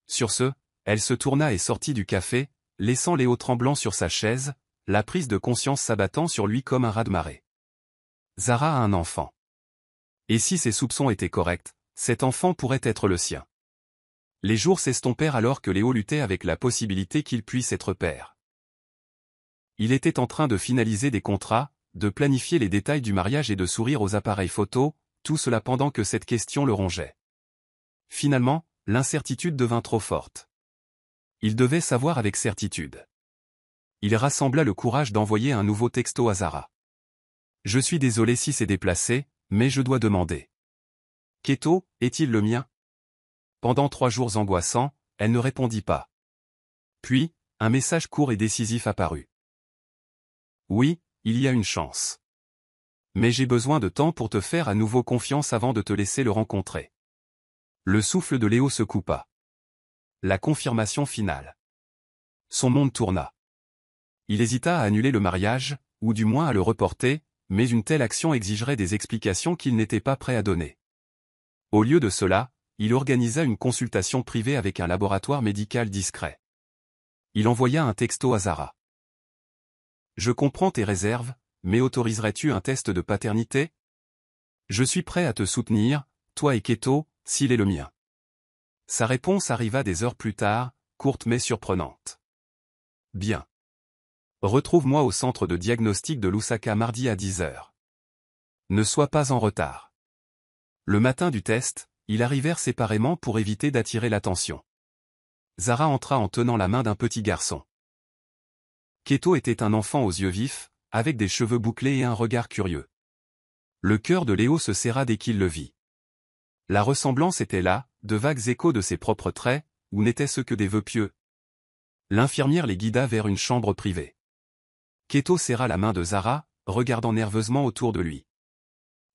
Sur ce, elle se tourna et sortit du café, laissant Léo tremblant sur sa chaise, la prise de conscience s'abattant sur lui comme un raz-de-marée. Zara a un enfant. Et si ses soupçons étaient corrects, cet enfant pourrait être le sien. Les jours s'estompèrent alors que Léo luttait avec la possibilité qu'il puisse être père. Il était en train de finaliser des contrats, de planifier les détails du mariage et de sourire aux appareils photo, tout cela pendant que cette question le rongeait. Finalement, l'incertitude devint trop forte. Il devait savoir avec certitude. Il rassembla le courage d'envoyer un nouveau texto à Zara. Je suis désolé si c'est déplacé, mais je dois demander. Keto, est-il le mien? Pendant 3 jours angoissants, elle ne répondit pas. Puis, un message court et décisif apparut. Oui, il y a une chance. Mais j'ai besoin de temps pour te faire à nouveau confiance avant de te laisser le rencontrer. Le souffle de Léo se coupa. La confirmation finale. Son monde tourna. Il hésita à annuler le mariage, ou du moins à le reporter, mais une telle action exigerait des explications qu'il n'était pas prêt à donner. Au lieu de cela, il organisa une consultation privée avec un laboratoire médical discret. Il envoya un texto à Zara. Je comprends tes réserves, mais autoriserais-tu un test de paternité? Je suis prêt à te soutenir, toi et Keto, s'il est le mien. Sa réponse arriva des heures plus tard, courte mais surprenante. Bien. Retrouve-moi au centre de diagnostic de Lusaka mardi à 10h. Ne sois pas en retard. Le matin du test, ils arrivèrent séparément pour éviter d'attirer l'attention. Zara entra en tenant la main d'un petit garçon. Keto était un enfant aux yeux vifs, avec des cheveux bouclés et un regard curieux. Le cœur de Léo se serra dès qu'il le vit. La ressemblance était là, de vagues échos de ses propres traits, ou n'était-ce que des vœux pieux. L'infirmière les guida vers une chambre privée. Keto serra la main de Zara, regardant nerveusement autour de lui.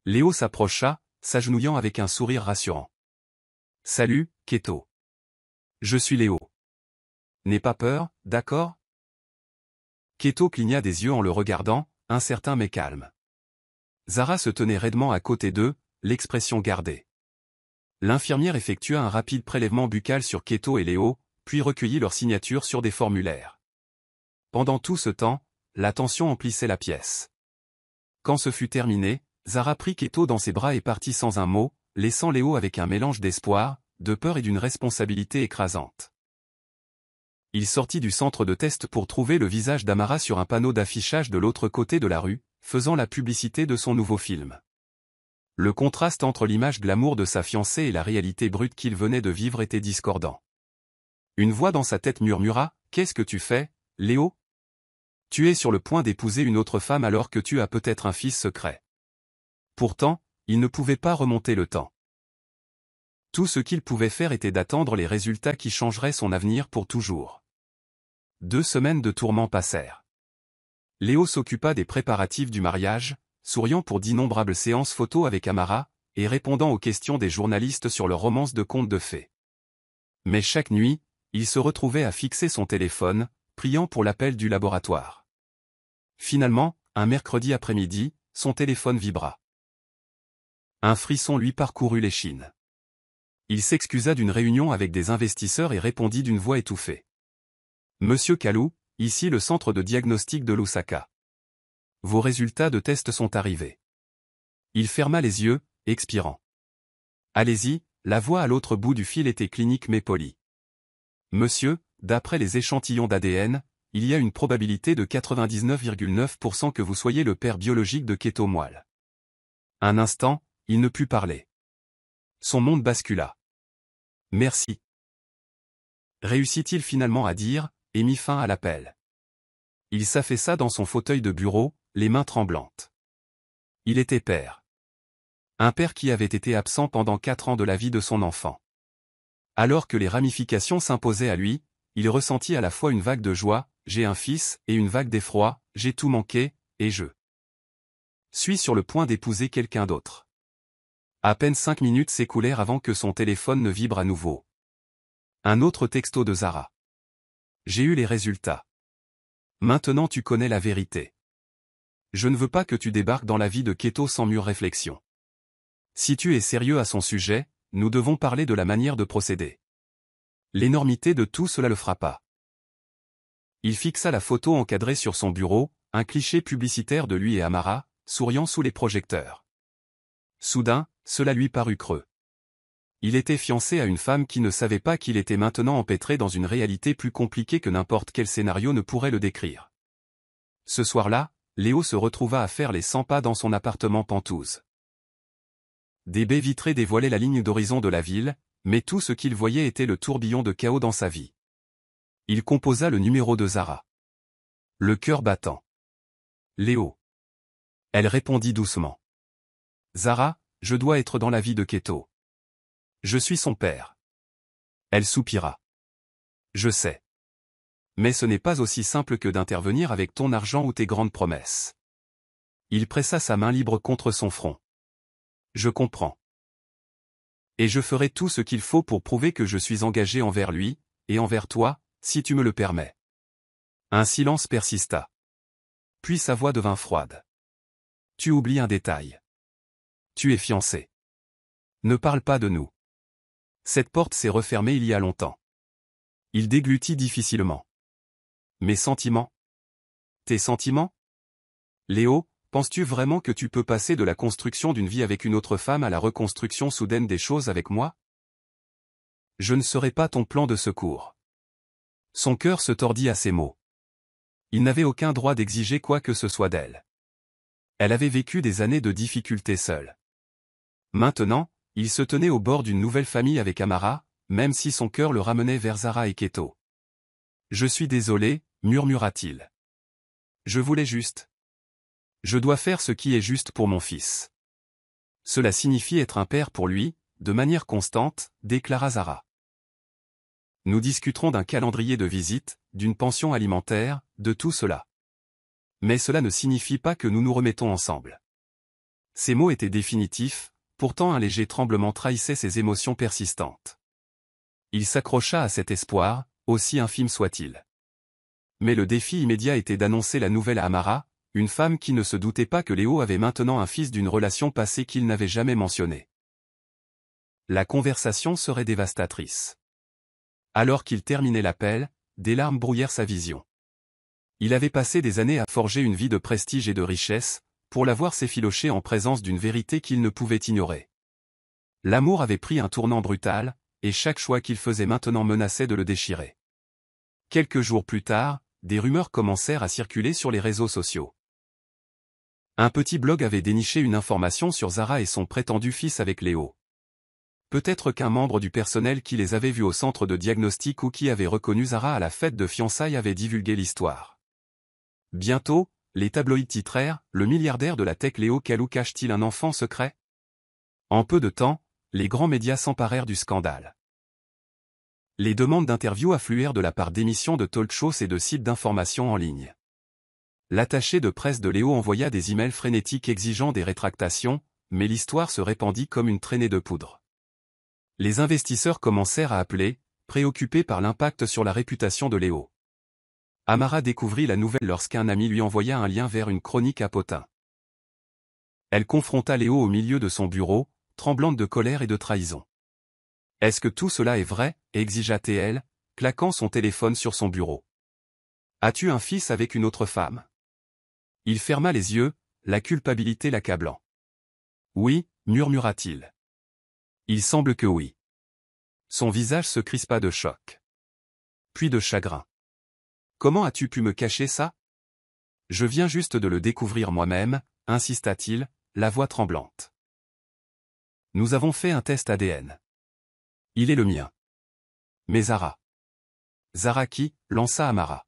Léo s'approcha, s'agenouillant avec un sourire rassurant. « Salut, Keto. Je suis Léo. N'aie pas peur, d'accord ?» Keto cligna des yeux en le regardant, incertain mais calme. Zara se tenait raidement à côté d'eux, l'expression gardée. L'infirmière effectua un rapide prélèvement buccal sur Keto et Léo, puis recueillit leurs signatures sur des formulaires. Pendant tout ce temps, la tension emplissait la pièce. Quand ce fut terminé, Zara prit Keto dans ses bras et partit sans un mot, laissant Léo avec un mélange d'espoir, de peur et d'une responsabilité écrasante. Il sortit du centre de test pour trouver le visage d'Amara sur un panneau d'affichage de l'autre côté de la rue, faisant la publicité de son nouveau film. Le contraste entre l'image glamour de sa fiancée et la réalité brute qu'il venait de vivre était discordant. Une voix dans sa tête murmura, « Qu'est-ce que tu fais, Léo? Tu es sur le point d'épouser une autre femme alors que tu as peut-être un fils secret. » Pourtant, il ne pouvait pas remonter le temps. Tout ce qu'il pouvait faire était d'attendre les résultats qui changeraient son avenir pour toujours. 2 semaines de tourments passèrent. Léo s'occupa des préparatifs du mariage, souriant pour d'innombrables séances photos avec Amara, et répondant aux questions des journalistes sur leur romance de contes de fées. Mais chaque nuit, il se retrouvait à fixer son téléphone, priant pour l'appel du laboratoire. Finalement, un mercredi après-midi, son téléphone vibra. Un frisson lui parcourut l'échine. Il s'excusa d'une réunion avec des investisseurs et répondit d'une voix étouffée. Monsieur Kalu, ici le centre de diagnostic de Lusaka. Vos résultats de test sont arrivés. Il ferma les yeux, expirant. Allez-y, la voix à l'autre bout du fil était clinique mais polie. Monsieur, d'après les échantillons d'ADN, il y a une probabilité de 99,9% que vous soyez le père biologique de Keto Moelle. Un instant, il ne put parler. Son monde bascula. Merci. Réussit-il finalement à dire, et mit fin à l'appel. Il s'affaissa dans son fauteuil de bureau, les mains tremblantes. Il était père. Un père qui avait été absent pendant 4 ans de la vie de son enfant. Alors que les ramifications s'imposaient à lui, il ressentit à la fois une vague de joie, j'ai un fils, et une vague d'effroi, j'ai tout manqué, et je suis sur le point d'épouser quelqu'un d'autre. À peine 5 minutes s'écoulèrent avant que son téléphone ne vibre à nouveau. Un autre texto de Zara. J'ai eu les résultats. Maintenant tu connais la vérité. Je ne veux pas que tu débarques dans la vie de Keto sans mûre réflexion. Si tu es sérieux à son sujet, nous devons parler de la manière de procéder. L'énormité de tout cela le frappa. Il fixa la photo encadrée sur son bureau, un cliché publicitaire de lui et Amara, souriant sous les projecteurs. Soudain, cela lui parut creux. Il était fiancé à une femme qui ne savait pas qu'il était maintenant empêtré dans une réalité plus compliquée que n'importe quel scénario ne pourrait le décrire. Ce soir-là, Léo se retrouva à faire les 100 pas dans son appartement Penthouse. Des baies vitrées dévoilaient la ligne d'horizon de la ville, mais tout ce qu'il voyait était le tourbillon de chaos dans sa vie. Il composa le numéro de Zara. Le cœur battant. Léo. Elle répondit doucement. Zara, je dois être dans la vie de Keto. Je suis son père. Elle soupira. Je sais. Mais ce n'est pas aussi simple que d'intervenir avec ton argent ou tes grandes promesses. Il pressa sa main libre contre son front. Je comprends. Et je ferai tout ce qu'il faut pour prouver que je suis engagé envers lui, et envers toi, si tu me le permets. Un silence persista. Puis sa voix devint froide. Tu oublies un détail. Tu es fiancé. Ne parle pas de nous. Cette porte s'est refermée il y a longtemps. Il déglutit difficilement. Mes sentiments? Tes sentiments? Léo, penses-tu vraiment que tu peux passer de la construction d'une vie avec une autre femme à la reconstruction soudaine des choses avec moi? Je ne serai pas ton plan de secours. Son cœur se tordit à ces mots. Il n'avait aucun droit d'exiger quoi que ce soit d'elle. Elle avait vécu des années de difficultés seule. Maintenant, il se tenait au bord d'une nouvelle famille avec Amara, même si son cœur le ramenait vers Zara et Keto. Je suis désolé, murmura-t-il. Je voulais juste. Je dois faire ce qui est juste pour mon fils. Cela signifie être un père pour lui, de manière constante, déclara Zara. Nous discuterons d'un calendrier de visite, d'une pension alimentaire, de tout cela. Mais cela ne signifie pas que nous nous remettons ensemble. Ces mots étaient définitifs, pourtant un léger tremblement trahissait ses émotions persistantes. Il s'accrocha à cet espoir, aussi infime soit-il. Mais le défi immédiat était d'annoncer la nouvelle à Amara, une femme qui ne se doutait pas que Léo avait maintenant un fils d'une relation passée qu'il n'avait jamais mentionnée. La conversation serait dévastatrice. Alors qu'il terminait l'appel, des larmes brouillèrent sa vision. Il avait passé des années à forger une vie de prestige et de richesse, pour la voir s'effilocher en présence d'une vérité qu'il ne pouvait ignorer. L'amour avait pris un tournant brutal, et chaque choix qu'il faisait maintenant menaçait de le déchirer. Quelques jours plus tard, des rumeurs commencèrent à circuler sur les réseaux sociaux. Un petit blog avait déniché une information sur Zara et son prétendu fils avec Léo. Peut-être qu'un membre du personnel qui les avait vus au centre de diagnostic ou qui avait reconnu Zara à la fête de fiançailles avait divulgué l'histoire. Bientôt, les tabloïds titrèrent « Le milliardaire de la tech Léo Kalu cache-t-il un enfant secret ?» En peu de temps, les grands médias s'emparèrent du scandale. Les demandes d'interviews affluèrent de la part d'émissions de talk-shows et de sites d'information en ligne. L'attaché de presse de Léo envoya des emails frénétiques exigeant des rétractations, mais l'histoire se répandit comme une traînée de poudre. Les investisseurs commencèrent à appeler, préoccupés par l'impact sur la réputation de Léo. Amara découvrit la nouvelle lorsqu'un ami lui envoya un lien vers une chronique à potins. Elle confronta Léo au milieu de son bureau, tremblante de colère et de trahison. Est-ce que tout cela est vrai, exigea-t-elle, claquant son téléphone sur son bureau. As-tu un fils avec une autre femme? Il ferma les yeux, la culpabilité l'accablant. Oui, murmura-t-il. Il semble que oui. Son visage se crispa de choc. Puis de chagrin. Comment as-tu pu me cacher ça? Je viens juste de le découvrir moi-même, insista-t-il, la voix tremblante. Nous avons fait un test ADN. Il est le mien. Mais Zara. Zara qui? Lança Amara.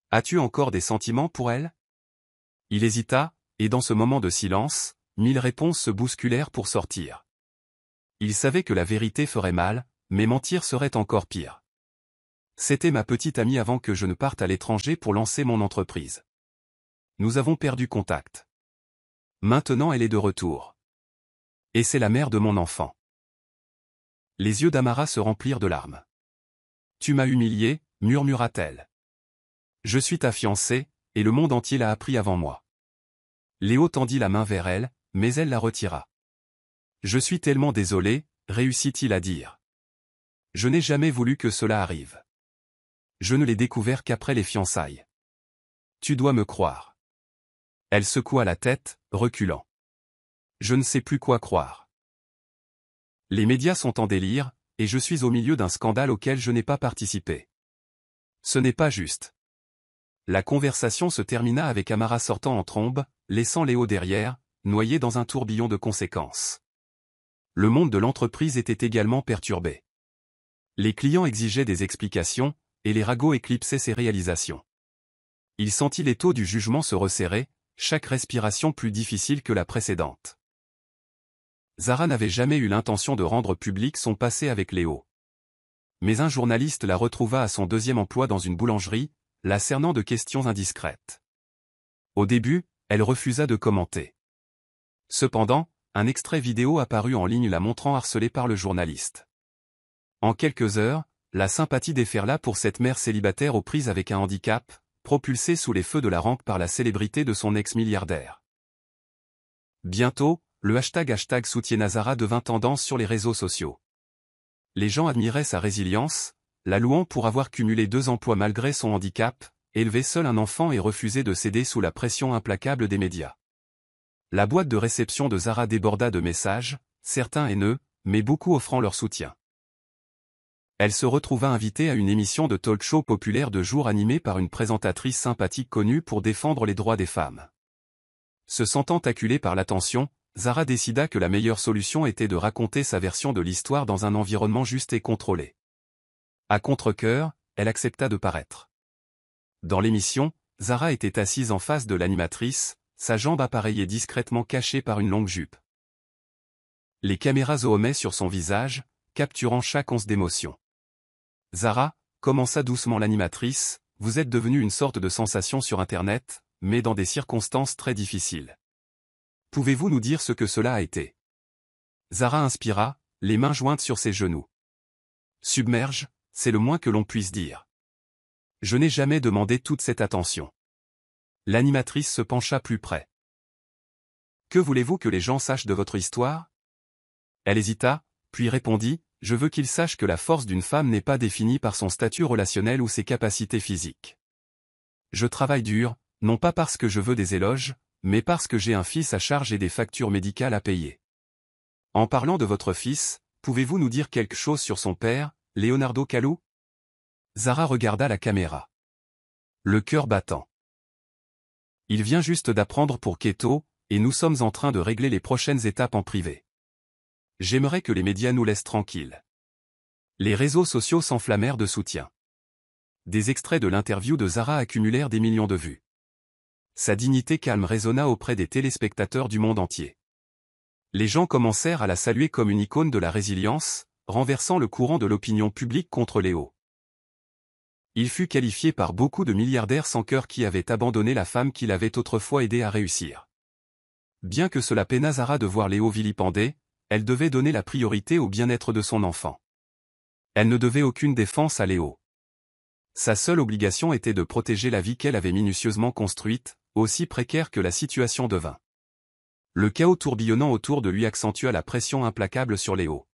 As-tu encore des sentiments pour elle? Il hésita, et dans ce moment de silence, 1000 réponses se bousculèrent pour sortir. Il savait que la vérité ferait mal, mais mentir serait encore pire. C'était ma petite amie avant que je ne parte à l'étranger pour lancer mon entreprise. Nous avons perdu contact. Maintenant elle est de retour. Et c'est la mère de mon enfant. Les yeux d'Amara se remplirent de larmes. Tu m'as humilié, murmura-t-elle. Je suis ta fiancée, et le monde entier l'a appris avant moi. Léo tendit la main vers elle, mais elle la retira. Je suis tellement désolé, réussit-il à dire. Je n'ai jamais voulu que cela arrive. Je ne l'ai découvert qu'après les fiançailles. Tu dois me croire. Elle secoua la tête, reculant. Je ne sais plus quoi croire. Les médias sont en délire, et je suis au milieu d'un scandale auquel je n'ai pas participé. Ce n'est pas juste. La conversation se termina avec Amara sortant en trombe, laissant Léo derrière, noyé dans un tourbillon de conséquences. Le monde de l'entreprise était également perturbé. Les clients exigeaient des explications, et les ragots éclipsaient ses réalisations. Il sentit l'étau du jugement se resserrer, chaque respiration plus difficile que la précédente. Zara n'avait jamais eu l'intention de rendre public son passé avec Léo. Mais un journaliste la retrouva à son deuxième emploi dans une boulangerie, la cernant de questions indiscrètes. Au début, elle refusa de commenter. Cependant, un extrait vidéo apparut en ligne la montrant harcelée par le journaliste. En quelques heures, la sympathie déferla pour cette mère célibataire aux prises avec un handicap, propulsée sous les feux de la rampe par la célébrité de son ex-milliardaire. Bientôt, le hashtag soutien Zara devint tendance sur les réseaux sociaux. Les gens admiraient sa résilience, la louant pour avoir cumulé 2 emplois malgré son handicap, élevé seul un enfant et refusé de céder sous la pression implacable des médias. La boîte de réception de Zara déborda de messages, certains haineux, mais beaucoup offrant leur soutien. Elle se retrouva invitée à une émission de talk-show populaire de jour animée par une présentatrice sympathique connue pour défendre les droits des femmes. Se sentant acculée par l'attention, Zara décida que la meilleure solution était de raconter sa version de l'histoire dans un environnement juste et contrôlé. À contre-cœur, elle accepta de paraître. Dans l'émission, Zara était assise en face de l'animatrice, sa jambe appareillée discrètement cachée par une longue jupe. Les caméras zoomaient sur son visage, capturant chaque once d'émotion. Zara, commença doucement l'animatrice, vous êtes devenue une sorte de sensation sur Internet, mais dans des circonstances très difficiles. Pouvez-vous nous dire ce que cela a été? Zara inspira, les mains jointes sur ses genoux. Submerge, c'est le moins que l'on puisse dire. Je n'ai jamais demandé toute cette attention. L'animatrice se pencha plus près. Que voulez-vous que les gens sachent de votre histoire? Elle hésita, puis répondit, je veux qu'ils sachent que la force d'une femme n'est pas définie par son statut relationnel ou ses capacités physiques. Je travaille dur, non pas parce que je veux des éloges, mais parce que j'ai un fils à charge et des factures médicales à payer. En parlant de votre fils, pouvez-vous nous dire quelque chose sur son père, Leonardo Calou? Zara regarda la caméra. Le cœur battant. Il vient juste d'apprendre pour Keto, et nous sommes en train de régler les prochaines étapes en privé. J'aimerais que les médias nous laissent tranquilles. Les réseaux sociaux s'enflammèrent de soutien. Des extraits de l'interview de Zara accumulèrent des millions de vues. Sa dignité calme résonna auprès des téléspectateurs du monde entier. Les gens commencèrent à la saluer comme une icône de la résilience, renversant le courant de l'opinion publique contre Léo. Il fut qualifié par beaucoup de milliardaires sans cœur qui avaient abandonné la femme qu'il avait autrefois aidé à réussir. Bien que cela peinât Zara de voir Léo vilipendé, elle devait donner la priorité au bien-être de son enfant. Elle ne devait aucune défense à Léo. Sa seule obligation était de protéger la vie qu'elle avait minutieusement construite, aussi précaire que la situation devint. Le chaos tourbillonnant autour de lui accentua la pression implacable sur Léo.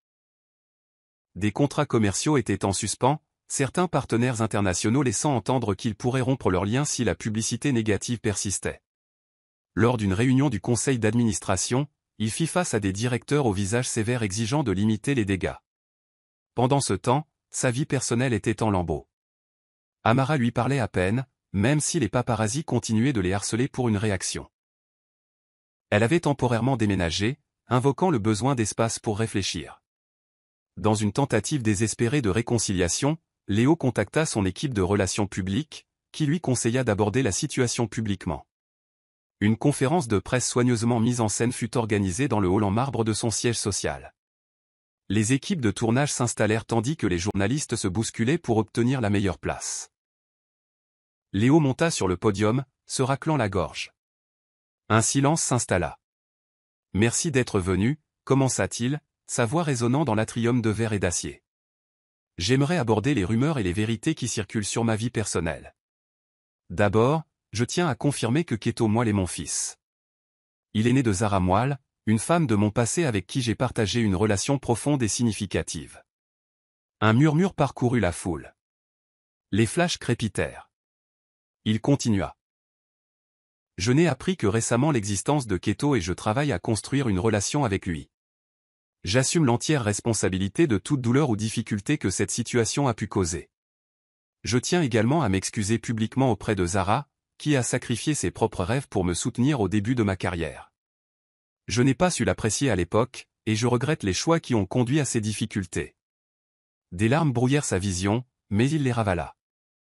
Des contrats commerciaux étaient en suspens, certains partenaires internationaux laissant entendre qu'ils pourraient rompre leurs liens si la publicité négative persistait. Lors d'une réunion du conseil d'administration, il fit face à des directeurs au visage sévère exigeant de limiter les dégâts. Pendant ce temps, sa vie personnelle était en lambeaux. Amara lui parlait à peine, même si les paparazzis continuaient de les harceler pour une réaction. Elle avait temporairement déménagé, invoquant le besoin d'espace pour réfléchir. Dans une tentative désespérée de réconciliation, Léo contacta son équipe de relations publiques, qui lui conseilla d'aborder la situation publiquement. Une conférence de presse soigneusement mise en scène fut organisée dans le hall en marbre de son siège social. Les équipes de tournage s'installèrent tandis que les journalistes se bousculaient pour obtenir la meilleure place. Léo monta sur le podium, se raclant la gorge. Un silence s'installa. « Merci d'être venu », commença-t-il, sa voix résonnant dans l'atrium de verre et d'acier. « J'aimerais aborder les rumeurs et les vérités qui circulent sur ma vie personnelle. D'abord, je tiens à confirmer que Keto Moile est mon fils. Il est né de Zara Moile, une femme de mon passé avec qui j'ai partagé une relation profonde et significative. » Un murmure parcourut la foule. Les flashs crépitèrent. Il continua. « Je n'ai appris que récemment l'existence de Keto et je travaille à construire une relation avec lui. J'assume l'entière responsabilité de toute douleur ou difficulté que cette situation a pu causer. Je tiens également à m'excuser publiquement auprès de Zara, qui a sacrifié ses propres rêves pour me soutenir au début de ma carrière. Je n'ai pas su l'apprécier à l'époque, et je regrette les choix qui ont conduit à ces difficultés. » Des larmes brouillèrent sa vision, mais il les ravala.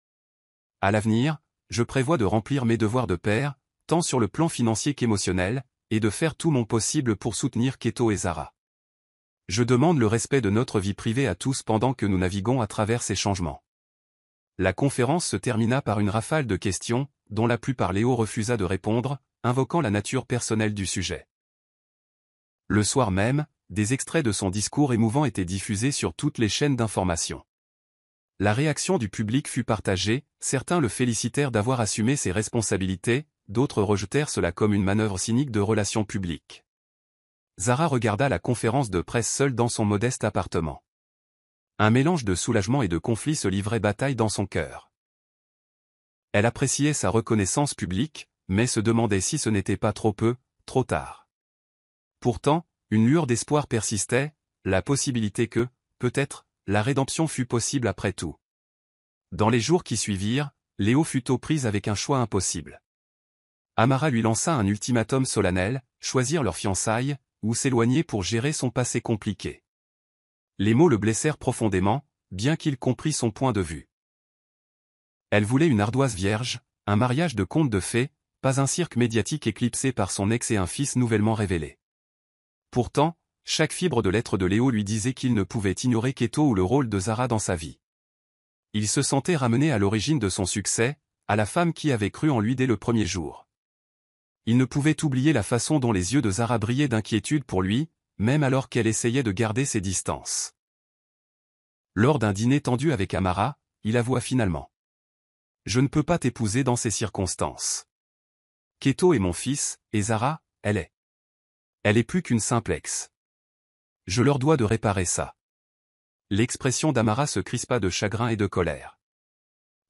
« À l'avenir, je prévois de remplir mes devoirs de père, tant sur le plan financier qu'émotionnel, et de faire tout mon possible pour soutenir Keto et Zara. Je demande le respect de notre vie privée à tous pendant que nous naviguons à travers ces changements. » La conférence se termina par une rafale de questions, dont la plupart Léo refusa de répondre, invoquant la nature personnelle du sujet. Le soir même, des extraits de son discours émouvant étaient diffusés sur toutes les chaînes d'information. La réaction du public fut partagée, certains le félicitèrent d'avoir assumé ses responsabilités, d'autres rejetèrent cela comme une manœuvre cynique de relations publiques. Zara regarda la conférence de presse seule dans son modeste appartement. Un mélange de soulagement et de conflit se livrait bataille dans son cœur. Elle appréciait sa reconnaissance publique, mais se demandait si ce n'était pas trop peu, trop tard. Pourtant, une lueur d'espoir persistait, la possibilité que, peut-être, la rédemption fût possible après tout. Dans les jours qui suivirent, Léo fut aux prises avec un choix impossible. Amara lui lança un ultimatum solennel, choisir leur fiançailles, ou s'éloigner pour gérer son passé compliqué. Les mots le blessèrent profondément, bien qu'il comprît son point de vue. Elle voulait une ardoise vierge, un mariage de conte de fées, pas un cirque médiatique éclipsé par son ex et un fils nouvellement révélé. Pourtant, chaque fibre de l'être de Léo lui disait qu'il ne pouvait ignorer Keto ou le rôle de Zara dans sa vie. Il se sentait ramené à l'origine de son succès, à la femme qui avait cru en lui dès le premier jour. Il ne pouvait oublier la façon dont les yeux de Zara brillaient d'inquiétude pour lui, même alors qu'elle essayait de garder ses distances. Lors d'un dîner tendu avec Amara, il avoua finalement. « Je ne peux pas t'épouser dans ces circonstances. Keto est mon fils, et Zara, elle est. Elle est plus qu'une simple ex. Je leur dois de réparer ça. » L'expression d'Amara se crispa de chagrin et de colère.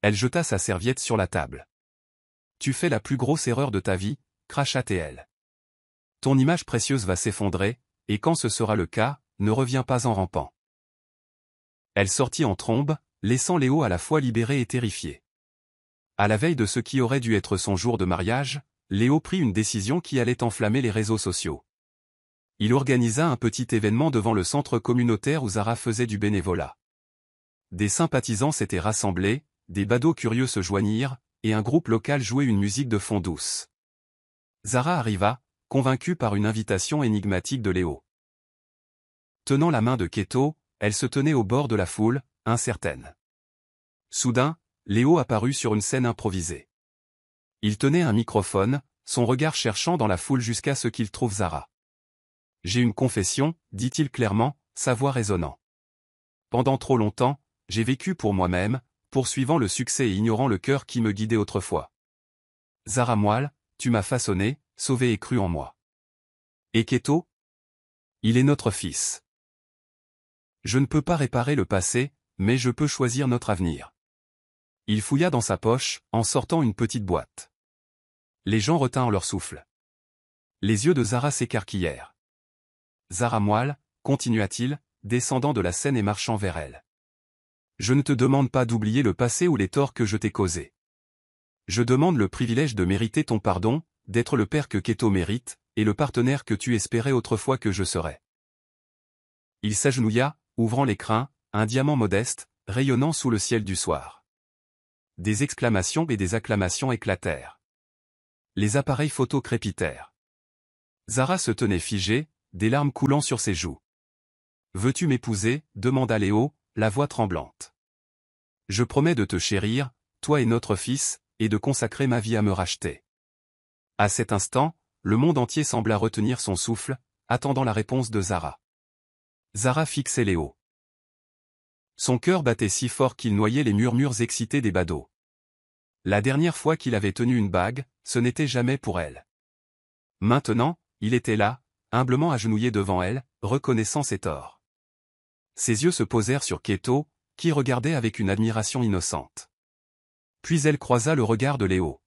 Elle jeta sa serviette sur la table. « Tu fais la plus grosse erreur de ta vie, » cracha-t-elle. « Ton image précieuse va s'effondrer, et quand ce sera le cas, ne reviens pas en rampant. » Elle sortit en trombe, laissant Léo à la fois libéré et terrifié. À la veille de ce qui aurait dû être son jour de mariage, Léo prit une décision qui allait enflammer les réseaux sociaux. Il organisa un petit événement devant le centre communautaire où Zara faisait du bénévolat. Des sympathisants s'étaient rassemblés, des badauds curieux se joignirent, et un groupe local jouait une musique de fond douce. Zara arriva, convaincue par une invitation énigmatique de Léo. Tenant la main de Keto, elle se tenait au bord de la foule, incertaine. Soudain, Léo apparut sur une scène improvisée. Il tenait un microphone, son regard cherchant dans la foule jusqu'à ce qu'il trouve Zara. « J'ai une confession, » dit-il clairement, sa voix résonnant. « Pendant trop longtemps, j'ai vécu pour moi-même, poursuivant le succès et ignorant le cœur qui me guidait autrefois. Zara Moile, tu m'as façonné, sauvé et cru en moi. Et Keto ? Il est notre fils. » Je ne peux pas réparer le passé, mais je peux choisir notre avenir. Il fouilla dans sa poche, en sortant une petite boîte. Les gens retinrent leur souffle. Les yeux de Zara s'écarquillèrent. Zara Moile, continua-t-il, descendant de la scène et marchant vers elle. Je ne te demande pas d'oublier le passé ou les torts que je t'ai causés. Je demande le privilège de mériter ton pardon, d'être le père que Keto mérite, et le partenaire que tu espérais autrefois que je serais. Il s'agenouilla, ouvrant les crins, un diamant modeste, rayonnant sous le ciel du soir. Des exclamations et des acclamations éclatèrent. Les appareils photo crépitèrent. Zara se tenait figée, des larmes coulant sur ses joues. « Veux-tu m'épouser » demanda Léo, la voix tremblante. « Je promets de te chérir, toi et notre fils, et de consacrer ma vie à me racheter. » À cet instant, le monde entier sembla retenir son souffle, attendant la réponse de Zara. Zara fixait Léo. Son cœur battait si fort qu'il noyait les murmures excités des badauds. La dernière fois qu'il avait tenu une bague, ce n'était jamais pour elle. Maintenant, il était là, humblement agenouillé devant elle, reconnaissant ses torts. Ses yeux se posèrent sur Keto, qui regardait avec une admiration innocente. Puis elle croisa le regard de Léo.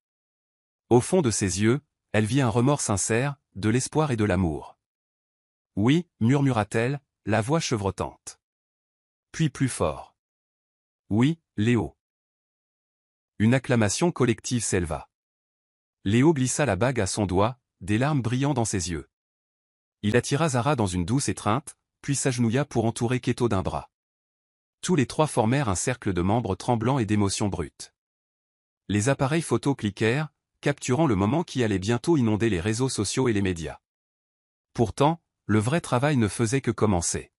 Au fond de ses yeux, elle vit un remords sincère, de l'espoir et de l'amour. « Oui » murmura-t-elle, la voix chevrotante. Puis plus fort. « Oui, Léo. » Une acclamation collective s'éleva. Léo glissa la bague à son doigt, des larmes brillant dans ses yeux. Il attira Zara dans une douce étreinte, puis s'agenouilla pour entourer Keto d'un bras. Tous les trois formèrent un cercle de membres tremblants et d'émotions brutes. Les appareils photo cliquèrent, capturant le moment qui allait bientôt inonder les réseaux sociaux et les médias. Pourtant, le vrai travail ne faisait que commencer.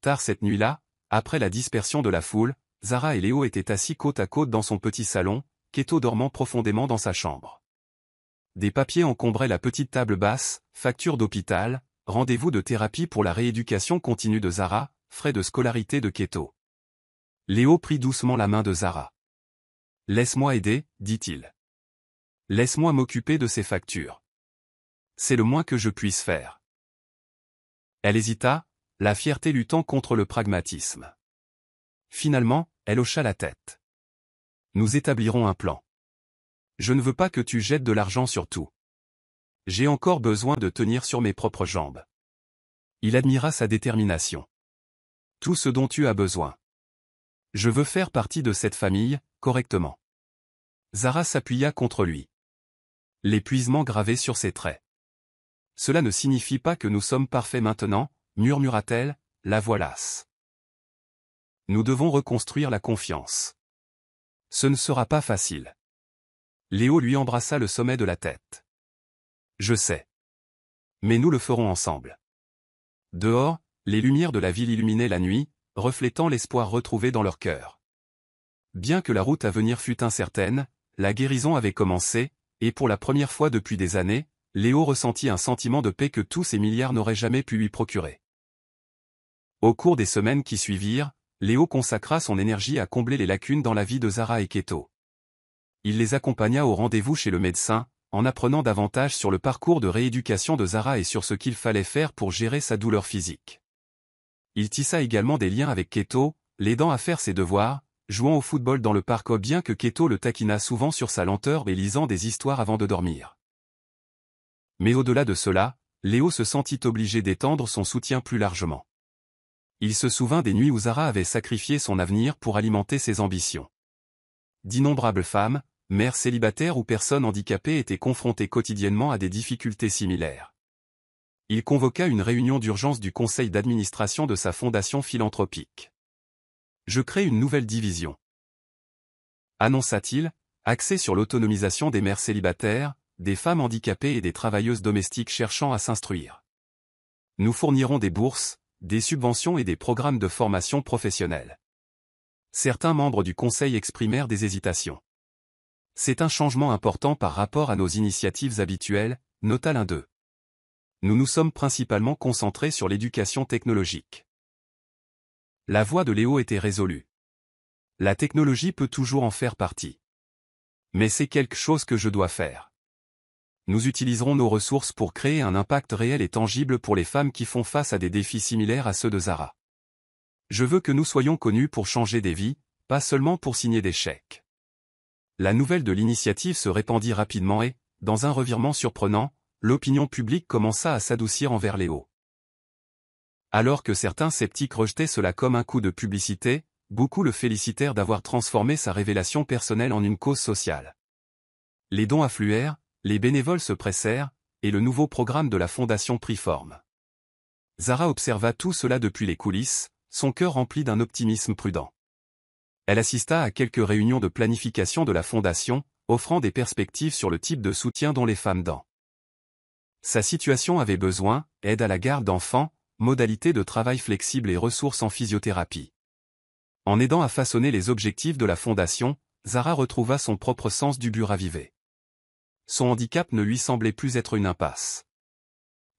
Tard cette nuit-là, après la dispersion de la foule, Zara et Léo étaient assis côte à côte dans son petit salon, Keto dormant profondément dans sa chambre. Des papiers encombraient la petite table basse, facture d'hôpital, rendez-vous de thérapie pour la rééducation continue de Zara, frais de scolarité de Keto. Léo prit doucement la main de Zara. « Laisse-moi aider » dit-il. « Laisse-moi m'occuper de ces factures. C'est le moins que je puisse faire. » Elle hésita, la fierté luttant contre le pragmatisme. Finalement, elle hocha la tête. « Nous établirons un plan. Je ne veux pas que tu jettes de l'argent sur tout. J'ai encore besoin de tenir sur mes propres jambes. » Il admira sa détermination. « Tout ce dont tu as besoin. Je veux faire partie de cette famille, correctement. » Zara s'appuya contre lui. L'épuisement gravé sur ses traits. « Cela ne signifie pas que nous sommes parfaits maintenant, » murmura-t-elle, la voix lasse. « Nous devons reconstruire la confiance. Ce ne sera pas facile. » Léo lui embrassa le sommet de la tête. « Je sais. Mais nous le ferons ensemble. » Dehors, les lumières de la ville illuminaient la nuit, reflétant l'espoir retrouvé dans leur cœur. Bien que la route à venir fût incertaine, la guérison avait commencé, et pour la première fois depuis des années, Léo ressentit un sentiment de paix que tous ces milliards n'auraient jamais pu lui procurer. Au cours des semaines qui suivirent, Léo consacra son énergie à combler les lacunes dans la vie de Zara et Keto. Il les accompagna au rendez-vous chez le médecin, en apprenant davantage sur le parcours de rééducation de Zara et sur ce qu'il fallait faire pour gérer sa douleur physique. Il tissa également des liens avec Keto, l'aidant à faire ses devoirs, jouant au football dans le parc bien que Keto le taquina souvent sur sa lenteur et lisant des histoires avant de dormir. Mais au-delà de cela, Léo se sentit obligé d'étendre son soutien plus largement. Il se souvint des nuits où Zara avait sacrifié son avenir pour alimenter ses ambitions. D'innombrables femmes, mères célibataires ou personnes handicapées étaient confrontées quotidiennement à des difficultés similaires. Il convoqua une réunion d'urgence du conseil d'administration de sa fondation philanthropique. « Je crée une nouvelle division. » annonça-t-il, axée sur l'autonomisation des mères célibataires, des femmes handicapées et des travailleuses domestiques cherchant à s'instruire. Nous fournirons des bourses, des subventions et des programmes de formation professionnelle. Certains membres du conseil exprimèrent des hésitations. C'est un changement important par rapport à nos initiatives habituelles, nota l'un d'eux. Nous nous sommes principalement concentrés sur l'éducation technologique. La voix de Léo était résolue. La technologie peut toujours en faire partie. Mais c'est quelque chose que je dois faire. Nous utiliserons nos ressources pour créer un impact réel et tangible pour les femmes qui font face à des défis similaires à ceux de Zara. Je veux que nous soyons connus pour changer des vies, pas seulement pour signer des chèques. La nouvelle de l'initiative se répandit rapidement et, dans un revirement surprenant, l'opinion publique commença à s'adoucir envers Léo. Alors que certains sceptiques rejetaient cela comme un coup de publicité, beaucoup le félicitèrent d'avoir transformé sa révélation personnelle en une cause sociale. Les dons affluèrent, les bénévoles se pressèrent, et le nouveau programme de la fondation prit forme. Zara observa tout cela depuis les coulisses, son cœur rempli d'un optimisme prudent. Elle assista à quelques réunions de planification de la fondation, offrant des perspectives sur le type de soutien dont les femmes dans sa situation avaient besoin, aide à la garde d'enfants, modalités de travail flexibles et ressources en physiothérapie. En aidant à façonner les objectifs de la fondation, Zara retrouva son propre sens du but ravivé. Son handicap ne lui semblait plus être une impasse.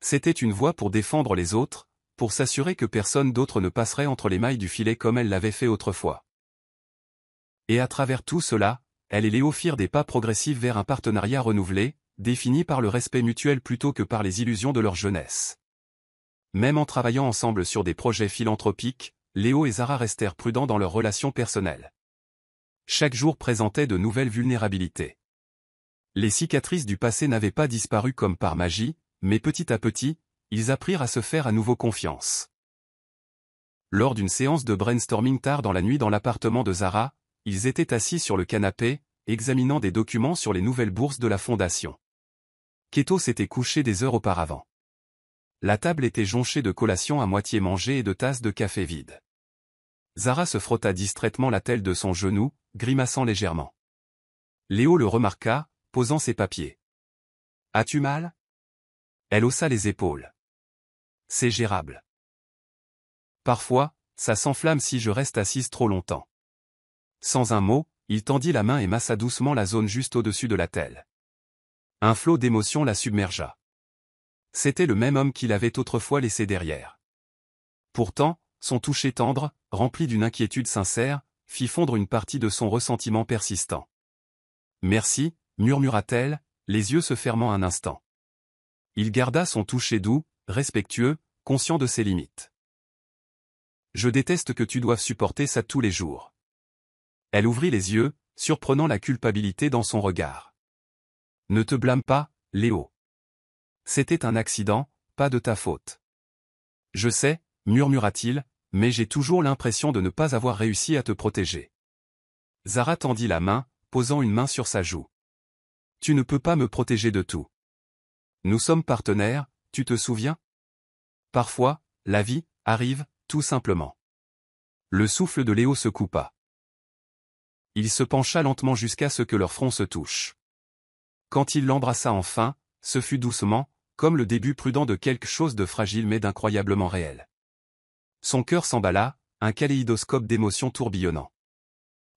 C'était une voie pour défendre les autres, pour s'assurer que personne d'autre ne passerait entre les mailles du filet comme elle l'avait fait autrefois. Et à travers tout cela, elle et Léo firent des pas progressifs vers un partenariat renouvelé, défini par le respect mutuel plutôt que par les illusions de leur jeunesse. Même en travaillant ensemble sur des projets philanthropiques, Léo et Zara restèrent prudents dans leurs relations personnelles. Chaque jour présentait de nouvelles vulnérabilités. Les cicatrices du passé n'avaient pas disparu comme par magie, mais petit à petit, ils apprirent à se faire à nouveau confiance. Lors d'une séance de brainstorming tard dans la nuit dans l'appartement de Zara, ils étaient assis sur le canapé, examinant des documents sur les nouvelles bourses de la fondation. Keto s'était couché des heures auparavant. La table était jonchée de collations à moitié mangées et de tasses de café vides. Zara se frotta distraitement la tête de son genou, grimaçant légèrement. Léo le remarqua, posant ses papiers. « As-tu mal ?» Elle haussa les épaules. « C'est gérable. Parfois, ça s'enflamme si je reste assise trop longtemps. » Sans un mot, il tendit la main et massa doucement la zone juste au-dessus de la telle. Un flot d'émotions la submergea. C'était le même homme qu'il avait autrefois laissé derrière. Pourtant, son toucher tendre, rempli d'une inquiétude sincère, fit fondre une partie de son ressentiment persistant. « Merci », murmura-t-elle, les yeux se fermant un instant. Il garda son toucher doux, respectueux, conscient de ses limites. « Je déteste que tu doives supporter ça tous les jours. » Elle ouvrit les yeux, surprenant la culpabilité dans son regard. « Ne te blâme pas, Léo. C'était un accident, pas de ta faute. »« Je sais, » murmura-t-il, « mais j'ai toujours l'impression de ne pas avoir réussi à te protéger. » Zara tendit la main, posant une main sur sa joue. « Tu ne peux pas me protéger de tout. Nous sommes partenaires, tu te souviens? Parfois, la vie arrive, tout simplement. » Le souffle de Léo se coupa. Il se pencha lentement jusqu'à ce que leurs fronts se touchent. Quand il l'embrassa enfin, ce fut doucement, comme le début prudent de quelque chose de fragile mais d'incroyablement réel. Son cœur s'emballa, un kaléidoscope d'émotions tourbillonnant.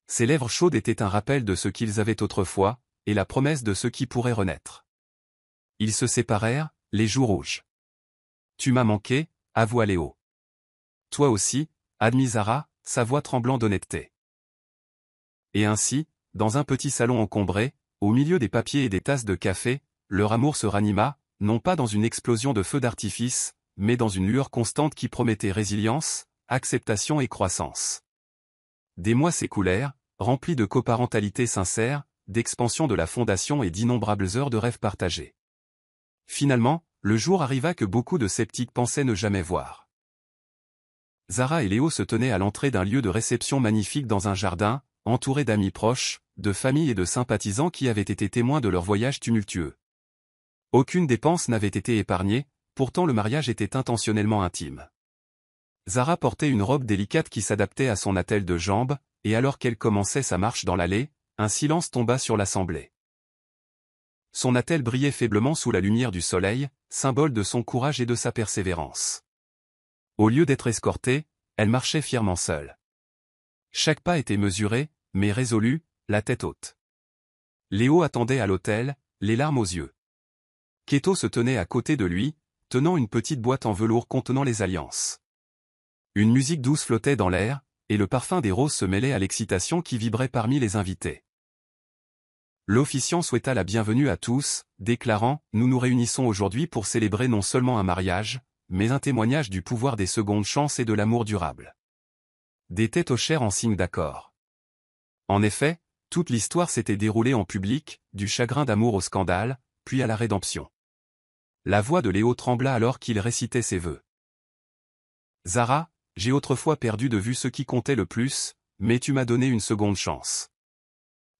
Ses lèvres chaudes étaient un rappel de ce qu'ils avaient autrefois, et la promesse de ce qui pourrait renaître. Ils se séparèrent, les joues rouges. « Tu m'as manqué », avoua Léo. « Toi aussi », admit Zara, sa voix tremblant d'honnêteté. Et ainsi, dans un petit salon encombré, au milieu des papiers et des tasses de café, leur amour se ranima, non pas dans une explosion de feux d'artifice, mais dans une lueur constante qui promettait résilience, acceptation et croissance. Des mois s'écoulèrent, remplis de coparentalité sincère, d'expansion de la fondation et d'innombrables heures de rêves partagés. Finalement, le jour arriva que beaucoup de sceptiques pensaient ne jamais voir. Zara et Léo se tenaient à l'entrée d'un lieu de réception magnifique dans un jardin, entourés d'amis proches, de familles et de sympathisants qui avaient été témoins de leur voyage tumultueux. Aucune dépense n'avait été épargnée, pourtant le mariage était intentionnellement intime. Zara portait une robe délicate qui s'adaptait à son attelle de jambes, et alors qu'elle commençait sa marche dans l'allée, un silence tomba sur l'assemblée. Son attelle brillait faiblement sous la lumière du soleil, symbole de son courage et de sa persévérance. Au lieu d'être escortée, elle marchait fièrement seule. Chaque pas était mesuré, mais résolu, la tête haute. Léo attendait à l'autel, les larmes aux yeux. Keto se tenait à côté de lui, tenant une petite boîte en velours contenant les alliances. Une musique douce flottait dans l'air, et le parfum des roses se mêlait à l'excitation qui vibrait parmi les invités. L'officiant souhaita la bienvenue à tous, déclarant « Nous nous réunissons aujourd'hui pour célébrer non seulement un mariage, mais un témoignage du pouvoir des secondes chances et de l'amour durable. Des têtes hochèrent en signe d'accord. En effet, toute l'histoire s'était déroulée en public, du chagrin d'amour au scandale, puis à la rédemption. La voix de Léo trembla alors qu'il récitait ses vœux. Zara, j'ai autrefois perdu de vue ce qui comptait le plus, mais tu m'as donné une seconde chance.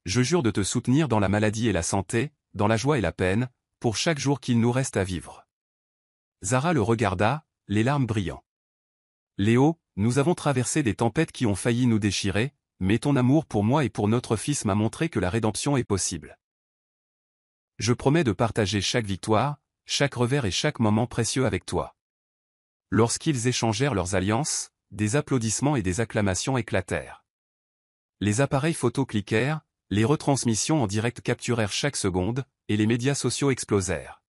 Je jure de te soutenir dans la maladie et la santé, dans la joie et la peine, pour chaque jour qu'il nous reste à vivre. Zara le regarda, les larmes brillant. Léo, nous avons traversé des tempêtes qui ont failli nous déchirer, mais ton amour pour moi et pour notre fils m'a montré que la rédemption est possible. Je promets de partager chaque victoire, chaque revers et chaque moment précieux avec toi. Lorsqu'ils échangèrent leurs alliances, des applaudissements et des acclamations éclatèrent. Les appareils photo cliquèrent, les retransmissions en direct capturèrent chaque seconde, et les médias sociaux explosèrent.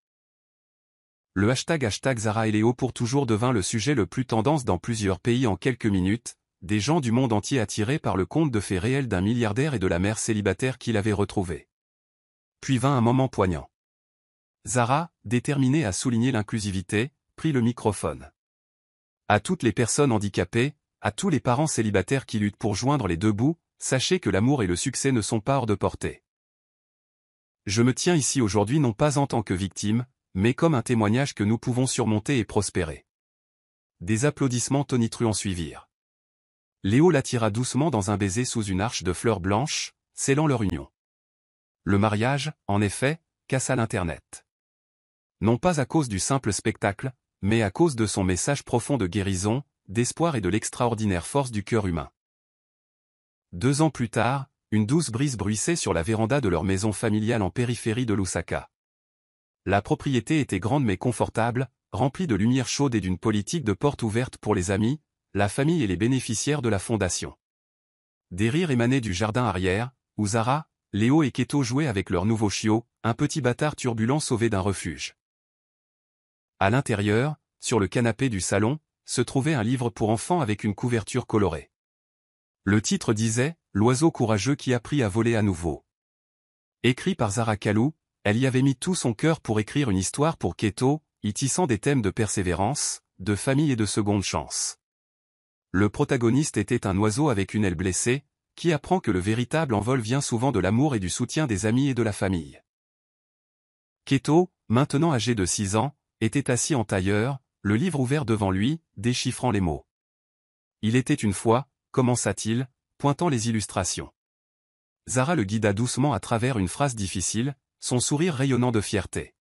Le hashtag Zara et Léo pour toujours devint le sujet le plus tendance dans plusieurs pays en quelques minutes, des gens du monde entier attirés par le conte de fées réel d'un milliardaire et de la mère célibataire qu'il avait retrouvé. Puis vint un moment poignant. Zara, déterminée à souligner l'inclusivité, prit le microphone. À toutes les personnes handicapées, à tous les parents célibataires qui luttent pour joindre les deux bouts, sachez que l'amour et le succès ne sont pas hors de portée. Je me tiens ici aujourd'hui non pas en tant que victime, mais comme un témoignage que nous pouvons surmonter et prospérer. Des applaudissements tonitruants suivirent. Léo l'attira doucement dans un baiser sous une arche de fleurs blanches, scellant leur union. Le mariage, en effet, cassa l'Internet. Non pas à cause du simple spectacle, mais à cause de son message profond de guérison, d'espoir et de l'extraordinaire force du cœur humain. 2 ans plus tard, une douce brise bruissait sur la véranda de leur maison familiale en périphérie de Lusaka. La propriété était grande mais confortable, remplie de lumière chaude et d'une politique de porte ouverte pour les amis, la famille et les bénéficiaires de la fondation. Des rires émanaient du jardin arrière, où Zara, Léo et Keto jouaient avec leur nouveau chiot, un petit bâtard turbulent sauvé d'un refuge. À l'intérieur, sur le canapé du salon, se trouvait un livre pour enfants avec une couverture colorée. Le titre disait « L'oiseau courageux qui apprit à voler à nouveau ». Écrit par Zara Kalou, elle y avait mis tout son cœur pour écrire une histoire pour Keto, y tissant des thèmes de persévérance, de famille et de seconde chance. Le protagoniste était un oiseau avec une aile blessée, qui apprend que le véritable envol vient souvent de l'amour et du soutien des amis et de la famille. Keto, maintenant âgé de 6 ans, était assis en tailleur, le livre ouvert devant lui, déchiffrant les mots. Il était une fois, commença-t-il, pointant les illustrations. Zara le guida doucement à travers une phrase difficile, son sourire rayonnant de fierté.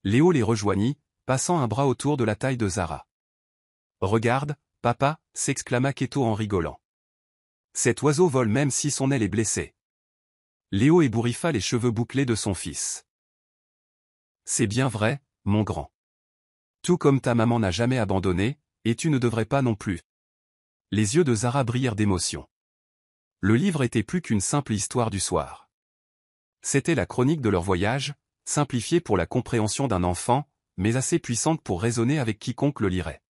Léo les rejoignit, passant un bras autour de la taille de Zara. « Regarde, papa » s'exclama Keto en rigolant. « Cet oiseau vole même si son aile est blessée. » Léo ébouriffa les cheveux bouclés de son fils. « C'est bien vrai, mon grand. Tout comme ta maman n'a jamais abandonné, et tu ne devrais pas non plus. » Les yeux de Zara brillèrent d'émotion. Le livre était plus qu'une simple histoire du soir. C'était la chronique de leur voyage, simplifiée pour la compréhension d'un enfant, mais assez puissante pour raisonner avec quiconque le lirait.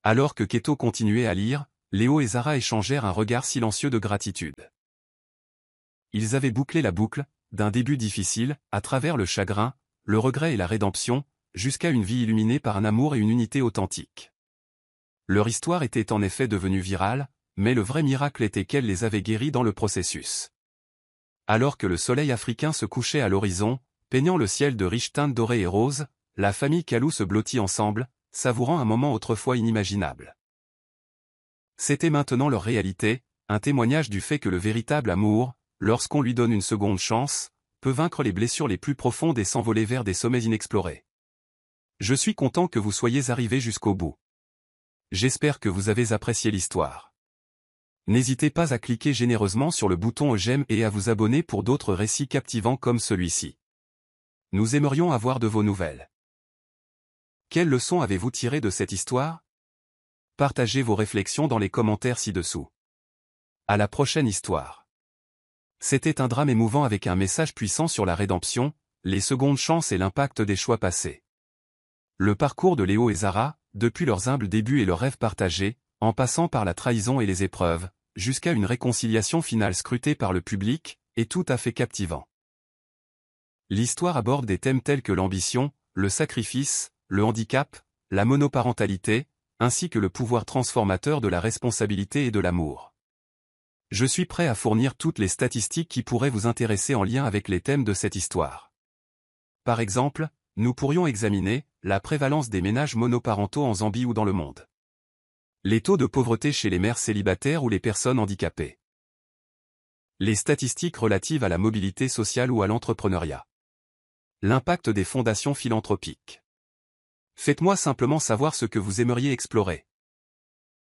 Alors que Keto continuait à lire, Léo et Zara échangèrent un regard silencieux de gratitude. Ils avaient bouclé la boucle, d'un début difficile, à travers le chagrin, le regret et la rédemption, jusqu'à une vie illuminée par un amour et une unité authentique. Leur histoire était en effet devenue virale, mais le vrai miracle était qu'elle les avait guéris dans le processus. Alors que le soleil africain se couchait à l'horizon, peignant le ciel de riches teintes dorées et roses, la famille Kalou se blottit ensemble, savourant un moment autrefois inimaginable. C'était maintenant leur réalité, un témoignage du fait que le véritable amour, lorsqu'on lui donne une seconde chance, peut vaincre les blessures les plus profondes et s'envoler vers des sommets inexplorés. Je suis content que vous soyez arrivés jusqu'au bout. J'espère que vous avez apprécié l'histoire. N'hésitez pas à cliquer généreusement sur le bouton j'aime et à vous abonner pour d'autres récits captivants comme celui-ci. Nous aimerions avoir de vos nouvelles. Quelles leçons avez-vous tirées de cette histoire? Partagez vos réflexions dans les commentaires ci-dessous. À la prochaine histoire. C'était un drame émouvant avec un message puissant sur la rédemption, les secondes chances et l'impact des choix passés. Le parcours de Léo et Zara, depuis leurs humbles débuts et leurs rêves partagés, en passant par la trahison et les épreuves, jusqu'à une réconciliation finale scrutée par le public, est tout à fait captivant. L'histoire aborde des thèmes tels que l'ambition, le sacrifice, le handicap, la monoparentalité, ainsi que le pouvoir transformateur de la responsabilité et de l'amour. Je suis prêt à fournir toutes les statistiques qui pourraient vous intéresser en lien avec les thèmes de cette histoire. Par exemple, nous pourrions examiner la prévalence des ménages monoparentaux en Zambie ou dans le monde. Les taux de pauvreté chez les mères célibataires ou les personnes handicapées. Les statistiques relatives à la mobilité sociale ou à l'entrepreneuriat. L'impact des fondations philanthropiques. Faites-moi simplement savoir ce que vous aimeriez explorer.